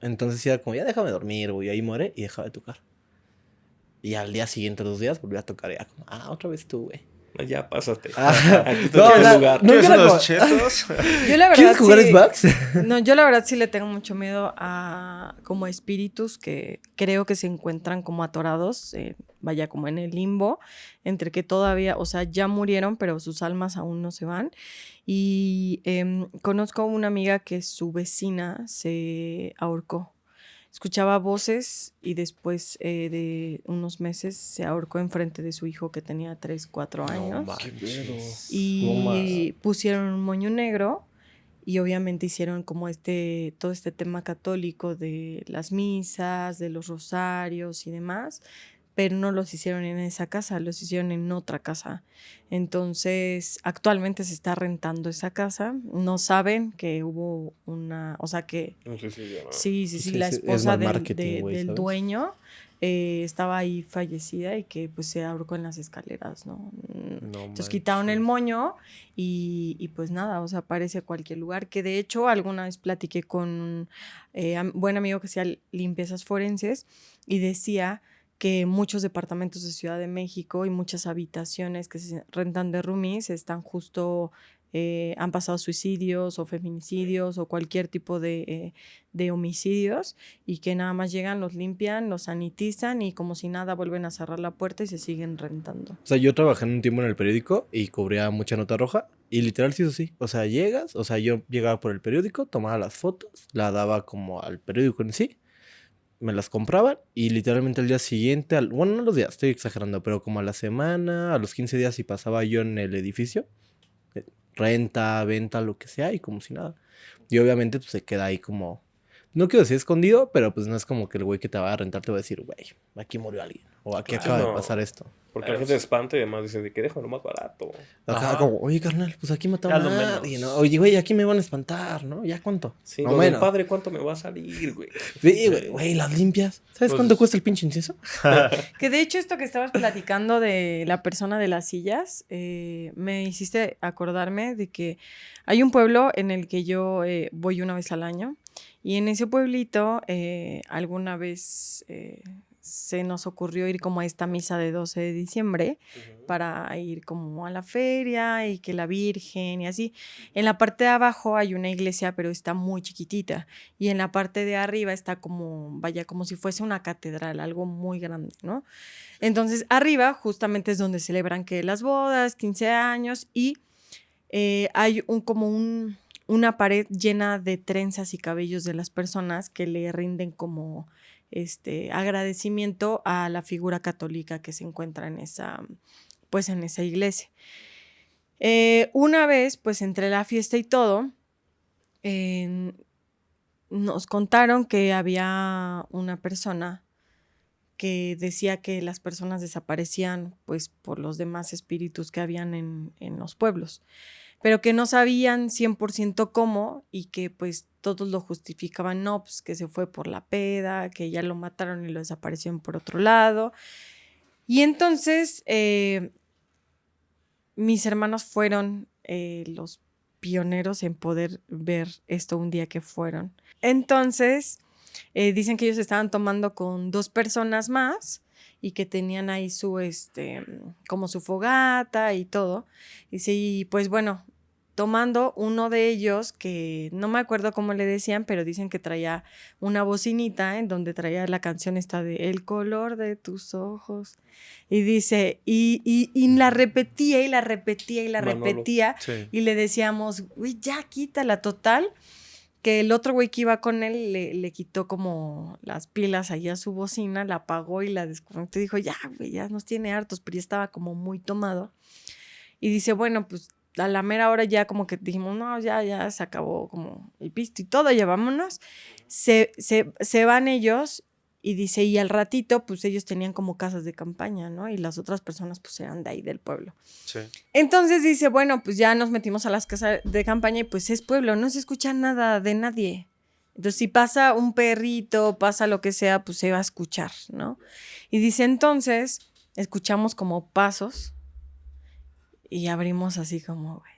Entonces sí era como, ya déjame dormir, güey, ahí muere y dejaba de tocar. Y al día siguiente, 2 días, volví a tocar y era como, otra vez tú, güey. Ya pásate. Ajá. Aquí te No, toca o sea, el lugar. no ¿Quieres era unos como- chetos? Yo la verdad ¿Quieres jugar sí, Xbox? no, yo la verdad sí le tengo mucho miedo a como espíritus que creo que se encuentran como atorados, vaya como en el limbo, entre que todavía, o sea, ya murieron, pero sus almas aún no se van. Y conozco a una amiga que su vecina se ahorcó. Escuchaba voces y después de unos meses se ahorcó enfrente de su hijo que tenía 3, 4 años. Y pusieron un moño negro y obviamente hicieron como todo este tema católico de las misas, de los rosarios y demás, pero no los hicieron en esa casa, los hicieron en otra casa. Entonces, actualmente se está rentando esa casa. No saben que hubo o sea que No sé si ya. sí, la Es esposa mal marketing, güey, del ¿sabes? dueño estaba ahí fallecida y que pues se ahorcó en las escaleras, ¿no? Entonces quitaron el moño y pues nada, o sea, aparece cualquier lugar. Que de hecho alguna vez platiqué con un buen amigo que hacía limpiezas forenses y decía que muchos departamentos de Ciudad de México y muchas habitaciones que se rentan de roomies están justo... han pasado suicidios o feminicidios o cualquier tipo de homicidios y que nada más llegan, los limpian, los sanitizan y como si nada vuelven a cerrar la puerta y se siguen rentando. O sea, yo trabajé en un tiempo en el periódico y cubría mucha nota roja. Y literal sí, eso sí. O sea, yo llegaba por el periódico, tomaba las fotos, la daba como al periódico en sí, me las compraban y literalmente al día siguiente, bueno, no los días, estoy exagerando, pero como a la semana, a los 15 días, si pasaba yo en el edificio, renta, venta, lo que sea, y como si nada. Y obviamente pues se queda ahí como, no quiero decir escondido, pero pues no es como que el güey que te va a rentar te va a decir, güey, aquí murió alguien, o aquí acaba de no. pasar esto. Porque la gente se espanta y además dice de que déjalo más barato. Ajá, Ajá. como, oye, carnal, pues aquí mataron Ya lo a nadie, menos. ¿no? Oye, güey, aquí me van a espantar, ¿no? ¿Ya cuánto? Sí, No, lo del menos. padre, ¿cuánto me va a salir, güey? Sí, güey, las limpias. ¿Sabes Pues- cuánto cuesta el pinche incienso? Que de hecho esto que estabas platicando de la persona de las sillas, me hiciste acordarme de que hay un pueblo en el que yo voy una vez al año y en ese pueblito alguna vez se nos ocurrió ir como a esta misa de 12 de diciembre para ir como a la feria y que la Virgen y así. En la parte de abajo hay una iglesia, pero está muy chiquitita. Y en la parte de arriba está como, vaya, como si fuese una catedral, algo muy grande, ¿no? Entonces, arriba justamente es donde celebran que las bodas, 15 años y hay una pared llena de trenzas y cabellos de las personas que le rinden como agradecimiento a la figura católica que se encuentra en esa iglesia. Una vez, pues entre la fiesta y todo, nos contaron que había una persona que decía que las personas desaparecían pues por los demás espíritus que habían en los pueblos, pero que no sabían 100% cómo y que pues todos lo justificaban, no, pues que se fue por la peda, que ya lo mataron y lo desaparecieron por otro lado. Y entonces mis hermanos fueron los pioneros en poder ver esto un día que fueron. Entonces dicen que ellos estaban tomando con 2 personas más y que tenían ahí como su fogata y todo. Y pues bueno, tomando uno de ellos, que no me acuerdo cómo le decían, pero dicen que traía una bocinita en donde traía la canción esta de El color de tus ojos. Y dice, y la repetía y la repetía y la Manolo. repetía. Sí. Y le decíamos, uy, ya quítala, total. que el otro güey que iba con él le quitó como las pilas ahí a su bocina, la apagó y la desconectó y dijo, ya, güey, ya nos tiene hartos, pero ya estaba como muy tomado. Y dice, bueno, pues a la mera hora ya como que dijimos, no, ya se acabó como el pisto y todo, ya vámonos. Se van ellos y dice, y al ratito, pues ellos tenían como casas de campaña, ¿no? Y las otras personas pues eran de ahí del pueblo. Sí. Entonces dice, bueno, pues ya nos metimos a las casas de campaña y pues es pueblo, no se escucha nada de nadie. Entonces si pasa un perrito, pasa lo que sea, pues se va a escuchar, ¿no? Y dice, entonces, escuchamos como pasos y abrimos así como, güey.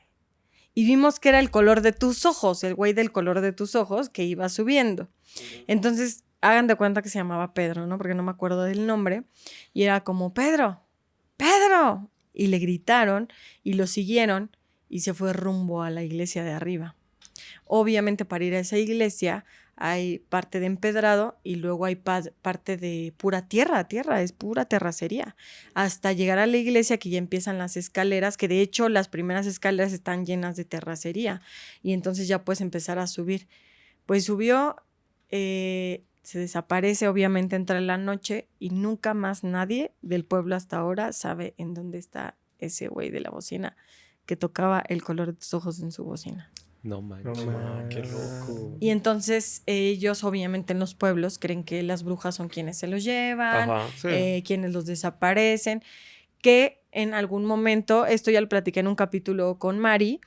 Y vimos que era el color de tus ojos, el güey del color de tus ojos que iba subiendo. Entonces, hagan de cuenta que se llamaba Pedro, ¿no? Porque no me acuerdo del nombre. Y era como, Pedro, Pedro. Y le gritaron y lo siguieron y se fue rumbo a la iglesia de arriba. Obviamente para ir a esa iglesia hay parte de empedrado y luego hay parte de pura tierra, es pura terracería. Hasta llegar a la iglesia que ya empiezan las escaleras, que de hecho las primeras escaleras están llenas de terracería y entonces ya puedes empezar a subir. Pues subió, se desaparece, obviamente entra en la noche y nunca más nadie del pueblo hasta ahora sabe en dónde está ese güey de la bocina que tocaba el color de tus ojos en su bocina. No manches. Qué loco. Y entonces ellos obviamente en los pueblos creen que las brujas son quienes se los llevan, Ajá. Sí. quienes los desaparecen, que en algún momento, esto ya lo platiqué en un capítulo con Mari,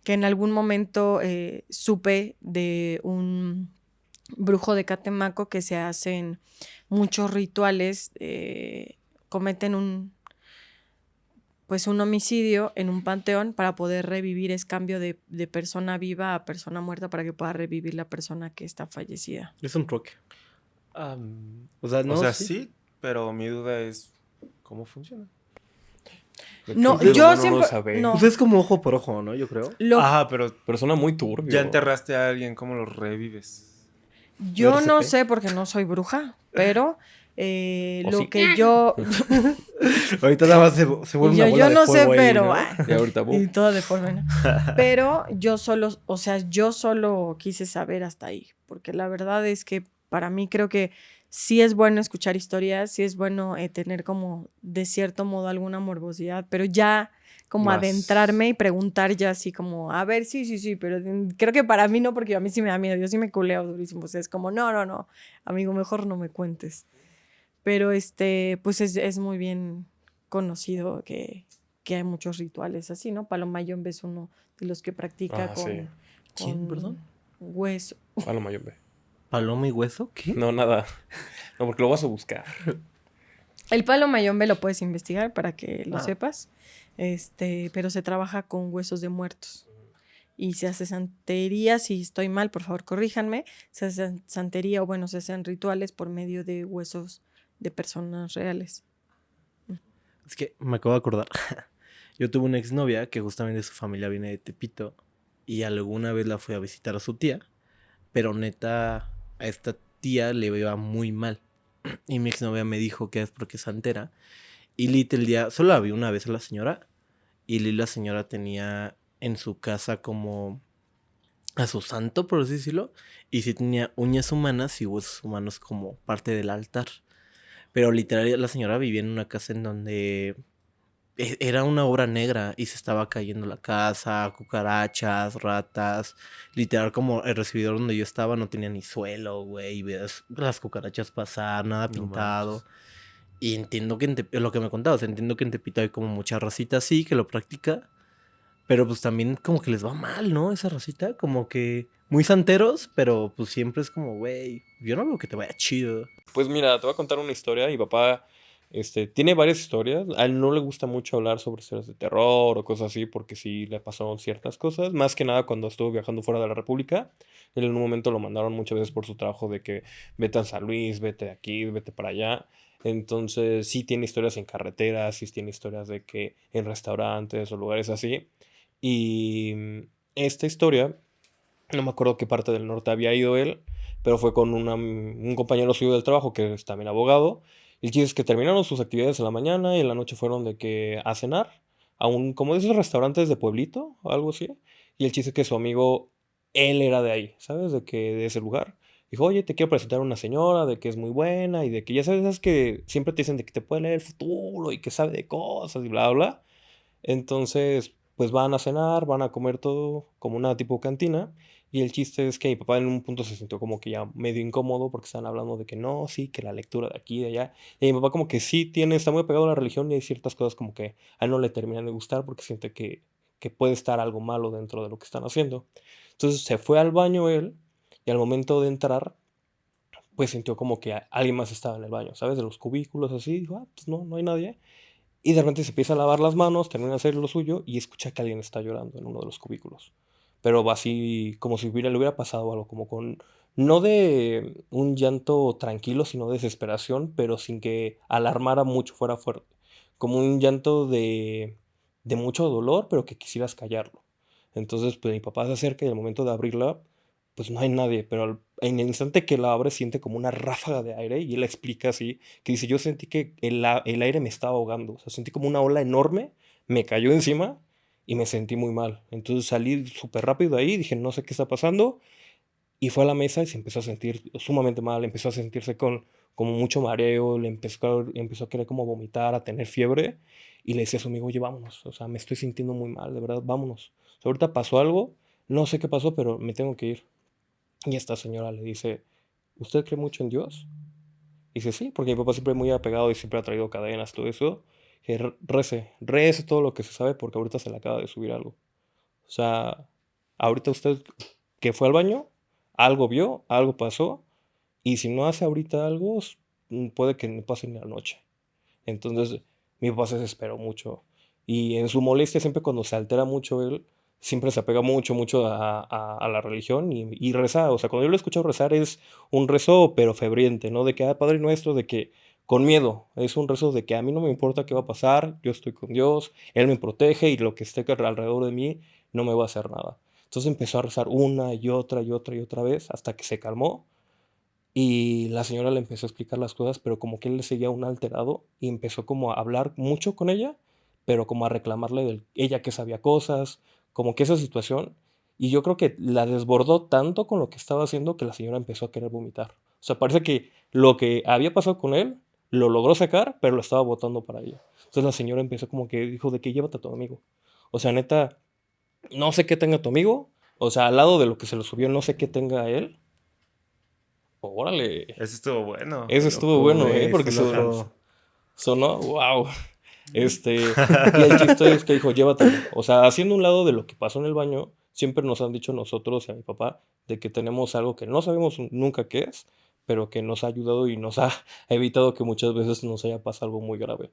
que en algún momento supe de un brujo de Catemaco que se hacen muchos rituales, cometen un homicidio en un panteón para poder revivir, es cambio de persona viva a persona muerta para que pueda revivir la persona que está fallecida. Es un truque. O sea, no, sea, sí. sí, pero mi duda es ¿cómo funciona? No, Creo que yo uno no siempre... lo sabe. no. Pues es como ojo por ojo, ¿no? Yo creo. Ajá, pero Pero suena muy turbio. ya enterraste a alguien, ¿cómo lo revives? Yo no RCP. sé porque no soy bruja, pero ¿O lo sí? que yo... Ahorita nada más se vuelve una bola yo de no sé, fuego ahí, pero... ¿no? Y ahorita, y todo de forma, ¿no? Pero yo solo quise saber hasta ahí, porque la verdad es que para mí creo que sí es bueno escuchar historias, sí es bueno tener como de cierto modo alguna morbosidad, pero ya como Más. adentrarme y preguntar ya así como, a ver, sí, pero creo que para mí no, porque a mí sí me da miedo, yo sí me culeo durísimo, o sea, es como, no, amigo, mejor no me cuentes. Pero pues es muy bien conocido que hay muchos rituales así, ¿no? Palomayombe es uno de los que practica con, sí. ¿Quién, con perdón? hueso. Paloma Yombe. ¿Paloma y hueso? ¿Qué? No, nada. No, porque lo vas a buscar. El palomayombe lo puedes investigar para que lo Ah. sepas, pero se trabaja con huesos de muertos. Y se hace santería, si estoy mal, por favor, corríjanme. Se hace santería, o bueno, se hacen rituales por medio de huesos de personas reales. Es que me acabo de acordar. Yo tuve una exnovia que justamente su familia viene de Tepito y alguna vez la fui a visitar a su tía, pero neta a esta tía le iba muy mal. Y mi exnovia me dijo que es porque es santera. Y Lit el día, solo la vi una vez a la señora y Lit la señora tenía en su casa como a su santo, por así decirlo, y sí tenía uñas humanas y huesos humanos como parte del altar. Pero literal la señora vivía en una casa en donde era una obra negra y se estaba cayendo la casa, cucarachas, ratas. Literal como el recibidor donde yo estaba no tenía ni suelo, güey. Y veías las cucarachas pasar, nada No pintado. manches. Y entiendo que lo que me contabas, entiendo que en Tepito hay como mucha racita así que lo practica. Pero pues también como que les va mal, ¿no? Esa racita, como que muy santeros, pero pues siempre es como, güey, yo no veo que te vaya chido. Pues mira, te voy a contar una historia. Mi papá tiene varias historias. A él no le gusta mucho hablar sobre historias de terror o cosas así porque sí le pasaron ciertas cosas. Más que nada cuando estuvo viajando fuera de la República. Él en un momento lo mandaron muchas veces por su trabajo de que vete a San Luis, vete de aquí, vete para allá. Entonces sí tiene historias en carreteras, sí tiene historias de que en restaurantes o lugares así. Y esta historia, no me acuerdo qué parte del norte había ido él, pero fue con un compañero suyo del trabajo que es también abogado. Y el chiste es que terminaron sus actividades en la mañana y en la noche fueron de que a cenar a como de esos restaurantes de pueblito o algo así. Y el chiste es que su amigo él era de ahí, ¿sabes? De que de ese lugar. Dijo, oye, te quiero presentar a una señora, de que es muy buena y de que ya sabes, es que siempre te dicen de que te puede leer el futuro y que sabe de cosas y bla, bla. Entonces, pues van a cenar, van a comer todo como una tipo cantina. Y el chiste es que mi papá en un punto se sintió como que ya medio incómodo porque estaban hablando de que no, sí, que la lectura de aquí y de allá. Y mi papá como que sí tiene, está muy apegado a la religión y hay ciertas cosas como que a él no le terminan de gustar porque siente que puede estar algo malo dentro de lo que están haciendo. Entonces se fue al baño él y al momento de entrar, pues sintió como que alguien más estaba en el baño, ¿sabes? De los cubículos así, dijo, ah, pues no, no hay nadie. Y de repente se empieza a lavar las manos, termina de hacer lo suyo y escucha que alguien está llorando en uno de los cubículos. Pero va así como si le hubiera pasado algo, como con, no de un llanto tranquilo, sino de desesperación, pero sin que alarmara mucho, fuera fuerte. Como un llanto de mucho dolor, pero que quisieras callarlo. Entonces, pues mi papá se acerca y al momento de abrirla, pues no hay nadie, pero en el instante que la abre siente como una ráfaga de aire y él explica así que dice, yo sentí que el aire me estaba ahogando, o sea, sentí como una ola enorme, me cayó encima y me sentí muy mal. Entonces salí súper rápido de ahí, dije, no sé qué está pasando, y fue a la mesa y se empezó a sentir sumamente mal, empezó a sentirse con como mucho mareo, empezó a querer como vomitar, a tener fiebre, y le decía a su amigo, oye, vámonos, o sea, me estoy sintiendo muy mal, de verdad, vámonos. O sea, ahorita pasó algo, no sé qué pasó, pero me tengo que ir. Y esta señora le dice, ¿usted cree mucho en Dios? Y dice, sí, porque mi papá siempre es muy apegado y siempre ha traído cadenas, todo eso. Que rece todo lo que se sabe porque ahorita se le acaba de subir algo. O sea, ahorita usted que fue al baño, algo vio, algo pasó, y si no hace ahorita algo, puede que no pase ni la noche. Entonces, mi papá se desesperó mucho. Y en su molestia, siempre cuando se altera mucho él, siempre se apega mucho, mucho a la religión y reza. O sea, cuando yo lo escucho rezar es un rezo, pero febriente, ¿no? De que, ah, Padre Nuestro, de que con miedo. Es un rezo de que a mí no me importa qué va a pasar, yo estoy con Dios, Él me protege y lo que esté alrededor de mí no me va a hacer nada. Entonces empezó a rezar una y otra y otra y otra vez hasta que se calmó y la señora le empezó a explicar las cosas, pero como que él le seguía un alterado y empezó como a hablar mucho con ella, pero como a reclamarle de ella que sabía cosas, como que esa situación. Y yo creo que la desbordó tanto con lo que estaba haciendo que la señora empezó a querer vomitar. O sea, parece que lo que había pasado con él lo logró sacar, pero lo estaba botando para ella. Entonces la señora empezó como que dijo de que llévate a tu amigo. O sea, neta, no sé qué tenga tu amigo. O sea, al lado de lo que se lo subió, no sé qué tenga él. Órale. Eso estuvo bueno. Eso Qué estuvo loco, bueno, güey, porque está loco. sonó, wow. Y el chiste es que dijo, llévatelo. O sea, haciendo un lado de lo que pasó en el baño, siempre nos han dicho nosotros y a mi papá de que tenemos algo que no sabemos nunca qué es, pero que nos ha ayudado y nos ha evitado que muchas veces nos haya pasado algo muy grave.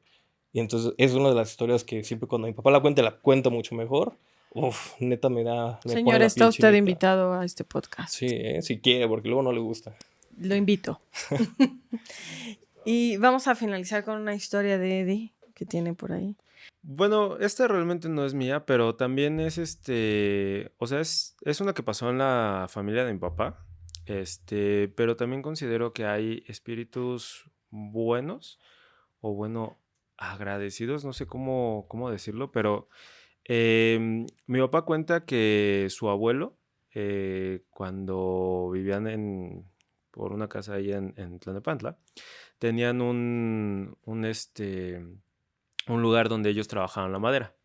Y entonces es una de las historias que siempre cuando mi papá la cuenta mucho mejor. Uf, neta me pone Señor, la está piel usted chinita. invitado a este podcast. Sí, si quiere, porque luego no le gusta. Lo invito. Y vamos a finalizar con una historia de Eddie que tiene por ahí. Bueno, esta realmente no es mía, pero también es o sea, es una que pasó en la familia de mi papá. Pero también considero que hay espíritus buenos o bueno, agradecidos, no sé cómo decirlo, pero mi papá cuenta que su abuelo, cuando vivían por una casa ahí en Tlalnepantla, tenían un lugar donde ellos trabajaban la madera.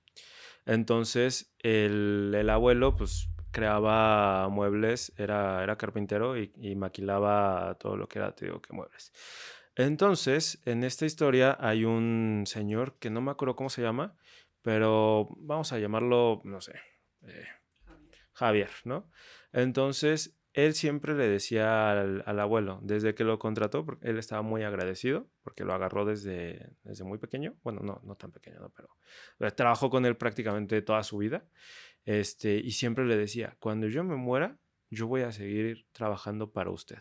Entonces, el abuelo, pues, creaba muebles, era carpintero y maquilaba todo lo que era, te digo, que muebles. Entonces, en esta historia hay un señor que no me acuerdo cómo se llama, pero vamos a llamarlo, no sé, eh, Javier, ¿no? Entonces, él siempre le decía al abuelo, desde que lo contrató, porque él estaba muy agradecido, porque lo agarró desde muy pequeño, bueno, no tan pequeño, ¿no? Pero trabajó con él prácticamente toda su vida, y siempre le decía, cuando yo me muera, yo voy a seguir trabajando para usted.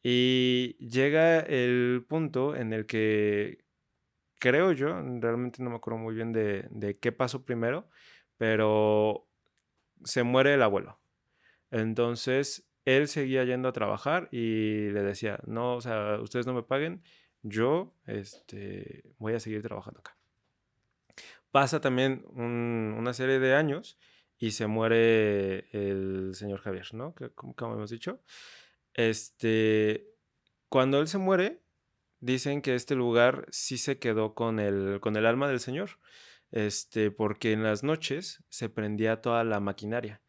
Y llega el punto en el que, creo yo, realmente no me acuerdo muy bien de qué pasó primero, pero se muere el abuelo. Entonces, él seguía yendo a trabajar y le decía, no, o sea, ustedes no me paguen, yo, voy a seguir trabajando acá. Pasa también una serie de años y se muere el señor Javier, ¿no? Como hemos dicho. Cuando él se muere, dicen que este lugar sí se quedó con el alma del señor, porque en las noches se prendía toda la maquinaria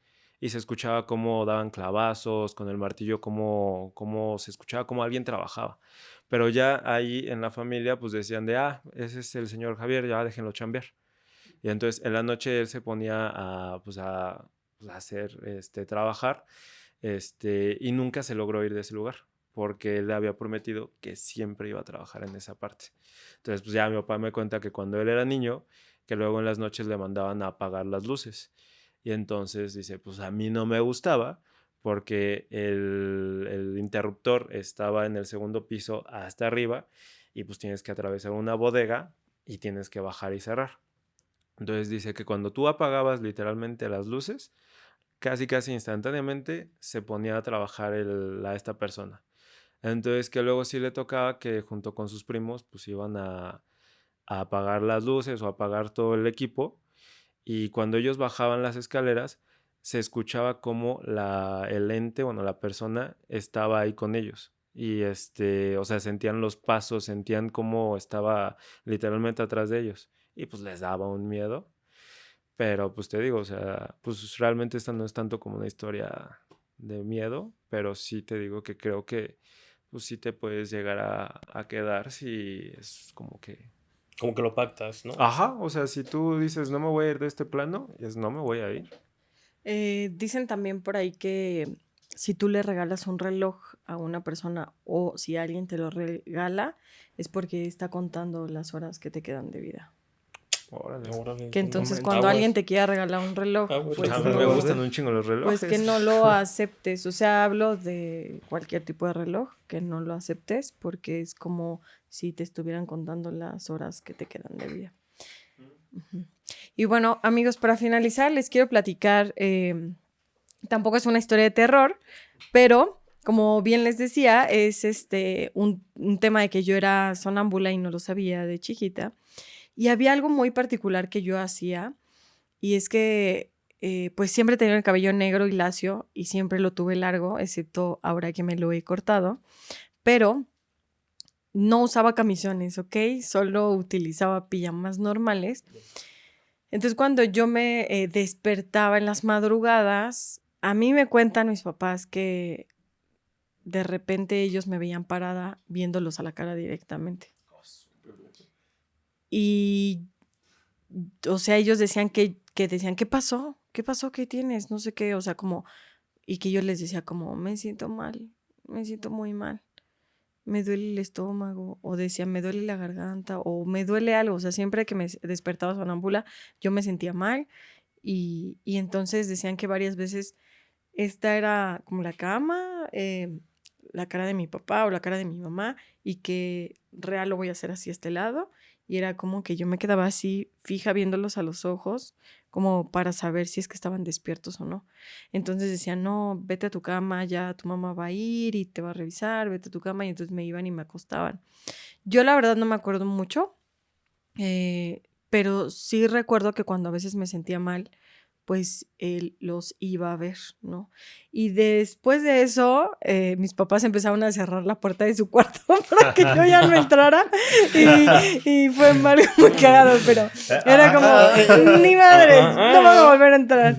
y se escuchaba cómo daban clavazos con el martillo, cómo se escuchaba cómo alguien trabajaba. Pero ya ahí en la familia pues decían ese es el señor Javier, ya déjenlo chambear. Y entonces en la noche él se ponía a hacer, trabajar, y nunca se logró ir de ese lugar porque él le había prometido que siempre iba a trabajar en esa parte. Entonces, pues ya mi papá me cuenta que cuando él era niño, que luego en las noches le mandaban a apagar las luces. Y entonces dice, pues a mí no me gustaba porque el interruptor estaba en el segundo piso hasta arriba y pues tienes que atravesar una bodega y tienes que bajar y cerrar. Entonces dice que cuando tú apagabas literalmente las luces, casi instantáneamente se ponía a trabajar esta persona. Entonces que luego sí le tocaba que junto con sus primos pues iban a apagar las luces o apagar todo el equipo, y cuando ellos bajaban las escaleras se escuchaba como el ente, bueno, la persona estaba ahí con ellos. Y o sea, sentían los pasos, sentían cómo estaba literalmente atrás de ellos. Y pues les daba un miedo. Pero pues te digo, o sea, pues realmente esta no es tanto como una historia de miedo, pero sí te digo que creo que pues sí te puedes llegar a quedar si es como que... Como que lo pactas, ¿no? Ajá, o sea, si tú dices no me voy a ir de este plano, es no me voy a ir. Dicen también por ahí que si tú le regalas un reloj a una persona o si alguien te lo regala, es porque está contando las horas que te quedan de vida. Órale. Que entonces No, cuando aguas. alguien te quiera regalar un reloj, Aguas, pues, A no, mí me no, gustan un chingo los relojes. pues que no lo aceptes. O sea, hablo de cualquier tipo de reloj, que no lo aceptes porque es como si te estuvieran contando las horas que te quedan de vida. Ujú. Y bueno, amigos, para finalizar les quiero platicar, tampoco es una historia de terror, pero como bien les decía, es un tema de que yo era sonámbula y no lo sabía de chiquita. Y había algo muy particular que yo hacía, y es que pues siempre tenía el cabello negro y lacio y siempre lo tuve largo, excepto ahora que me lo he cortado, pero no usaba camisones, ¿ok? Solo utilizaba pijamas normales. Entonces cuando yo me despertaba en las madrugadas, a mí me cuentan mis papás que de repente ellos me veían parada viéndolos a la cara directamente. Y, o sea, ellos decían decían, ¿qué pasó? ¿Qué pasó? ¿Qué tienes? No sé qué, o sea, como, y que yo les decía como, me siento mal, me siento muy mal, me duele el estómago, o decía, me duele la garganta, o me duele algo, o sea, siempre que me despertaba sonámbula, yo me sentía mal, y entonces decían que varias veces esta era como la cama, la cara de mi papá o la cara de mi mamá, y que real lo voy a hacer así a este lado. Y era como que yo me quedaba así fija viéndolos a los ojos, como para saber si es que estaban despiertos o no. Entonces decían, no, vete a tu cama, ya tu mamá va a ir y te va a revisar, vete a tu cama. Y entonces me iban y me acostaban. Yo la verdad no me acuerdo mucho, pero sí recuerdo que cuando a veces me sentía mal, pues él los iba a ver, ¿no? Y después de eso, mis papás empezaron a cerrar la puerta de su cuarto para que yo ya no entrara. Y fue algo muy cagado, pero era como, ni madres, no van a volver a entrar.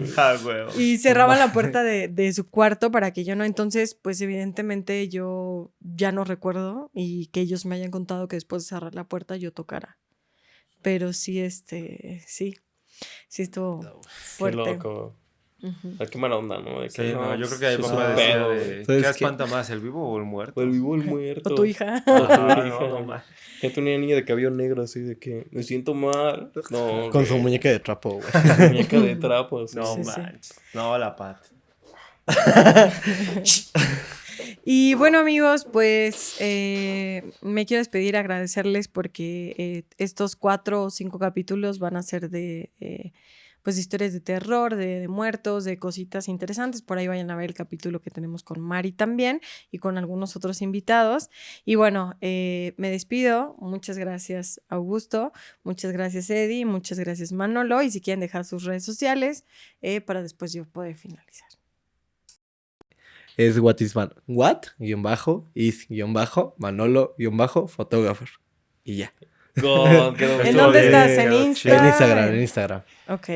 Y cerraban la puerta de su cuarto para que yo no. Entonces, pues evidentemente yo ya no recuerdo, y que ellos me hayan contado que después de cerrar la puerta yo tocara. Pero sí, sí estuvo fuerte. Qué loco. Uh-huh. Qué mala onda, ¿no? De que, Sí, no, yo creo que ahí sí, papá es un decía pedo, de, ¿sabes ¿qué qué? espanta más, el vivo o el muerto? O el vivo o el muerto. O tu hija. O tu Ah, hija. no, man. Ya tenía niña de cabello negro así de que me siento mal. No, Con su güey. muñeca de trapo, güey. Su muñeca de trapo. Sí, No sí. sí. manches. No, la Pat. Y bueno, amigos, pues me quiero despedir, agradecerles porque estos 4 o 5 capítulos van a ser pues historias de terror, de muertos, de cositas interesantes. Por ahí vayan a ver el capítulo que tenemos con Mari también y con algunos otros invitados. Y bueno, me despido. Muchas gracias, Augusto. Muchas gracias, Eddie. Muchas gracias, Manolo. Y si quieren dejar sus redes sociales para después yo poder finalizar. Es what-is-Manolo-photographer. Y ya. Quedó ¿En dónde estás? ¿En quedó Insta? En Instagram. Ok.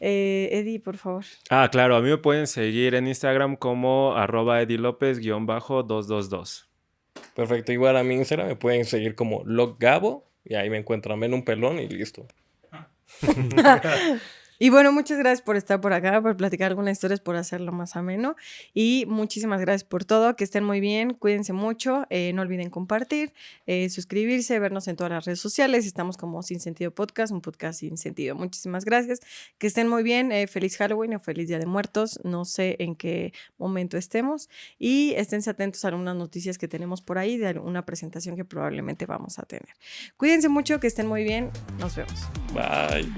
Eddie, por favor. Claro, a mí me pueden seguir en Instagram como @edilopez_222. Perfecto. Igual a mi Instagram me pueden seguir como LogGabo y ahí me encuentran. Ven un pelón y listo. Y bueno, muchas gracias por estar por acá, por platicar algunas historias, por hacerlo más ameno. Y muchísimas gracias por todo. Que estén muy bien, cuídense mucho. No olviden compartir, suscribirse, vernos en todas las redes sociales. Estamos como Sin Sentido Podcast, un podcast sin sentido. Muchísimas gracias. Que estén muy bien. Feliz Halloween o feliz Día de Muertos. No sé en qué momento estemos. Y esténse atentos a algunas noticias que tenemos por ahí de una presentación que probablemente vamos a tener. Cuídense mucho, que estén muy bien. Nos vemos. Bye.